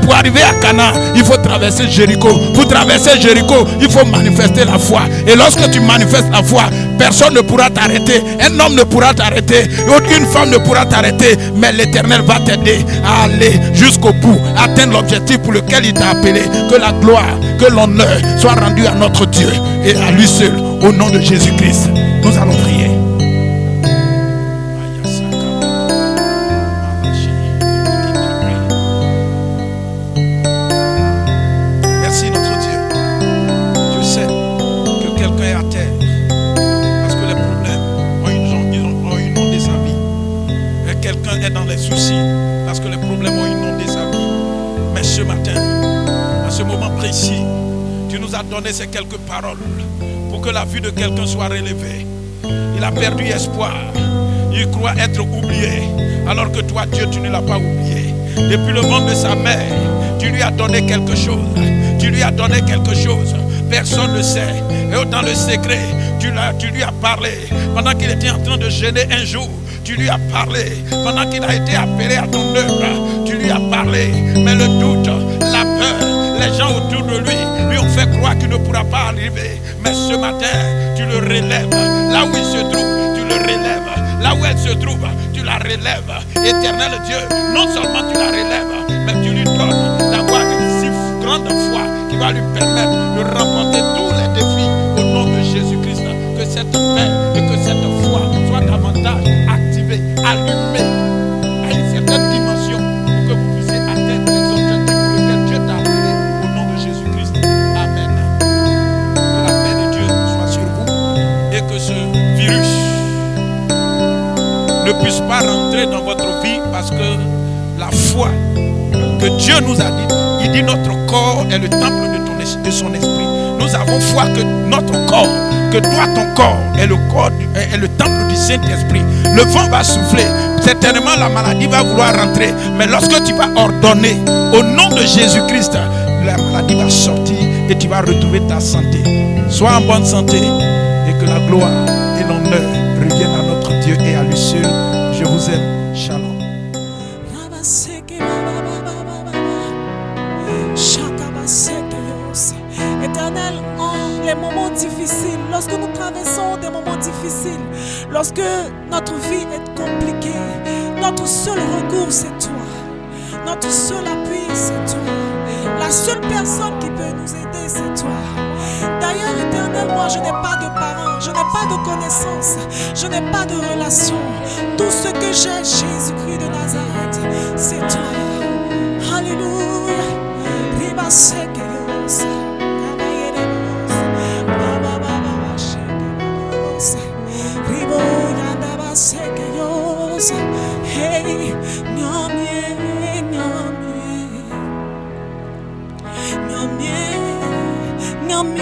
Pour arriver à Canaan, il faut traverser Jéricho. Pour traverser Jéricho, il faut manifester la foi. Et lorsque tu manifestes la foi, personne ne pourra t'arrêter. Un homme ne pourra t'arrêter. Aucune femme ne pourra t'arrêter. Mais l'Éternel va t'aider à aller jusqu'au bout, atteindre l'objectif pour lequel il t'a appelé. Que la gloire, que l'honneur soit rendu à notre Dieu et à lui seul. Au nom de Jésus-Christ, nous allons prier. Merci notre Dieu. Je sais que quelqu'un est à terre parce que les problèmes ont inondé sa vie. Et quelqu'un est dans les soucis parce que les problèmes ont inondé sa vie. Mais ce matin, à ce moment précis, tu nous as donné ces quelques paroles pour que la vie de quelqu'un soit relevée. Il a perdu espoir. Il croit être oublié. Alors que toi, Dieu, tu ne l'as pas oublié. Depuis le ventre de sa mère, tu lui as donné quelque chose. Tu lui as donné quelque chose. Personne ne sait. Et dans le secret, tu lui as parlé. Pendant qu'il était en train de jeûner un jour, tu lui as parlé. Pendant qu'il a été appelé à ton œuvre, tu lui as parlé. Mais le doute, la peur, les gens autour de lui ont fait croire qu'il ne pourra pas arriver. Mais ce matin, tu le relèves. Là où il se trouve, tu le relèves. Là où elle se trouve, tu la relèves. Éternel Dieu, non seulement tu la relèves, mais tu lui donnes d'avoir une si grande foi qui va lui permettre de remporter tous les défis au nom de Jésus-Christ. Que cette paix et que cette foi soient davantage activées, allumées à une certaine dimension pour que vous puissiez atteindre les objectifs pour lesquels Dieu t'a appelé au nom de Jésus-Christ. Amen. Que la paix de Dieu soit sur vous et que ce virus ne puisse pas rentrer dans votre vie parce que la foi que Dieu nous a dit, il dit notre corps est le temple de son esprit. Nous avons foi que notre corps, que toi ton corps est le temple du Saint-Esprit. Le vent va souffler, certainement la maladie va vouloir rentrer, mais lorsque tu vas ordonner au nom de Jésus-Christ, la maladie va sortir et tu vas retrouver ta santé. Sois en bonne santé et que la gloire et l'honneur reviennent à notre Dieu et à lui seul. Je vous aime. Shalom. Éternel, en les moments difficiles, lorsque nous traversons des moments difficiles, lorsque notre vie est compliquée, notre seul recours c'est toi. Notre seul appui c'est toi. La seule personne qui peut nous aider c'est toi. D'ailleurs, Éternel, moi je n'ai pas de parents, je n'ai pas de connaissances, je n'ai pas de relation. Tout ce que j'ai, Jésus-Christ de Nazareth, c'est toi. Alléluia. Riba sekeos. Ribo yandaba sekeos. Hey, nyamie, nyamie. Nyamie, nyamie.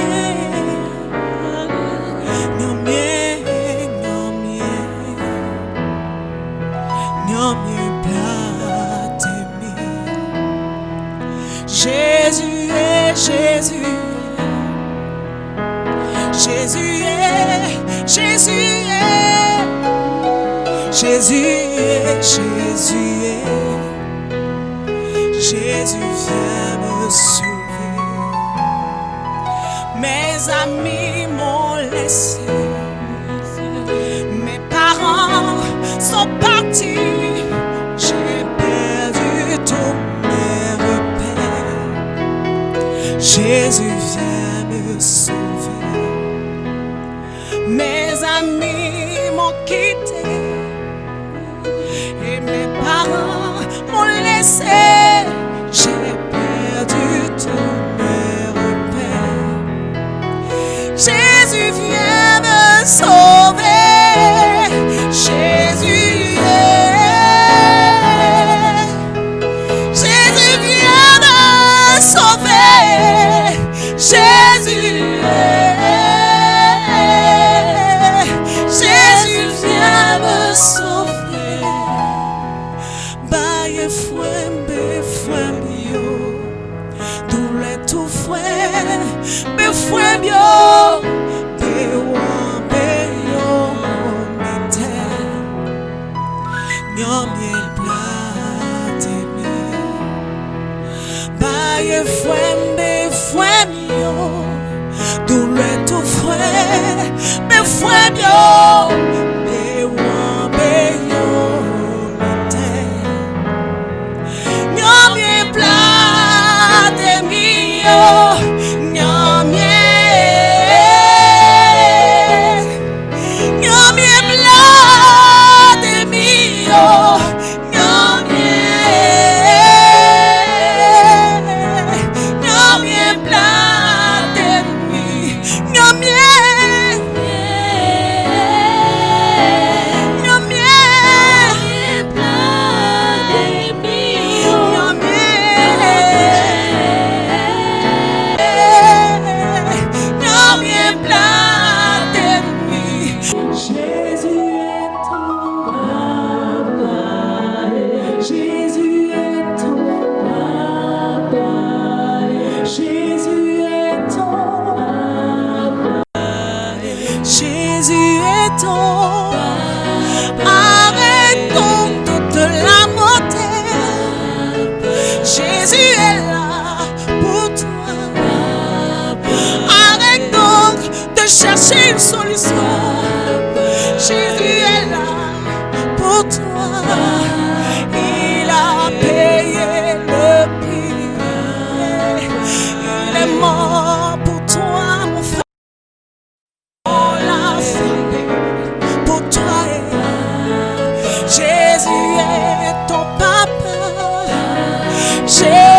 Nyamie, nyamie. Nyamie blatemi. Jésus est Jésus. Jésus est, Jésus est, Jésus est, Jésus est, Jésus vient me sauver. Mes amis m'ont laissé, mes parents sont partis, j'ai perdu tous mes repères. Jésus vient me sauver. Mes amis m'ont quitté et mes parents m'ont laissé. J'ai perdu tous mes repères. Jésus vient me sauver. Jésus est. Jésus vient me Jésus est ton papa. Jésus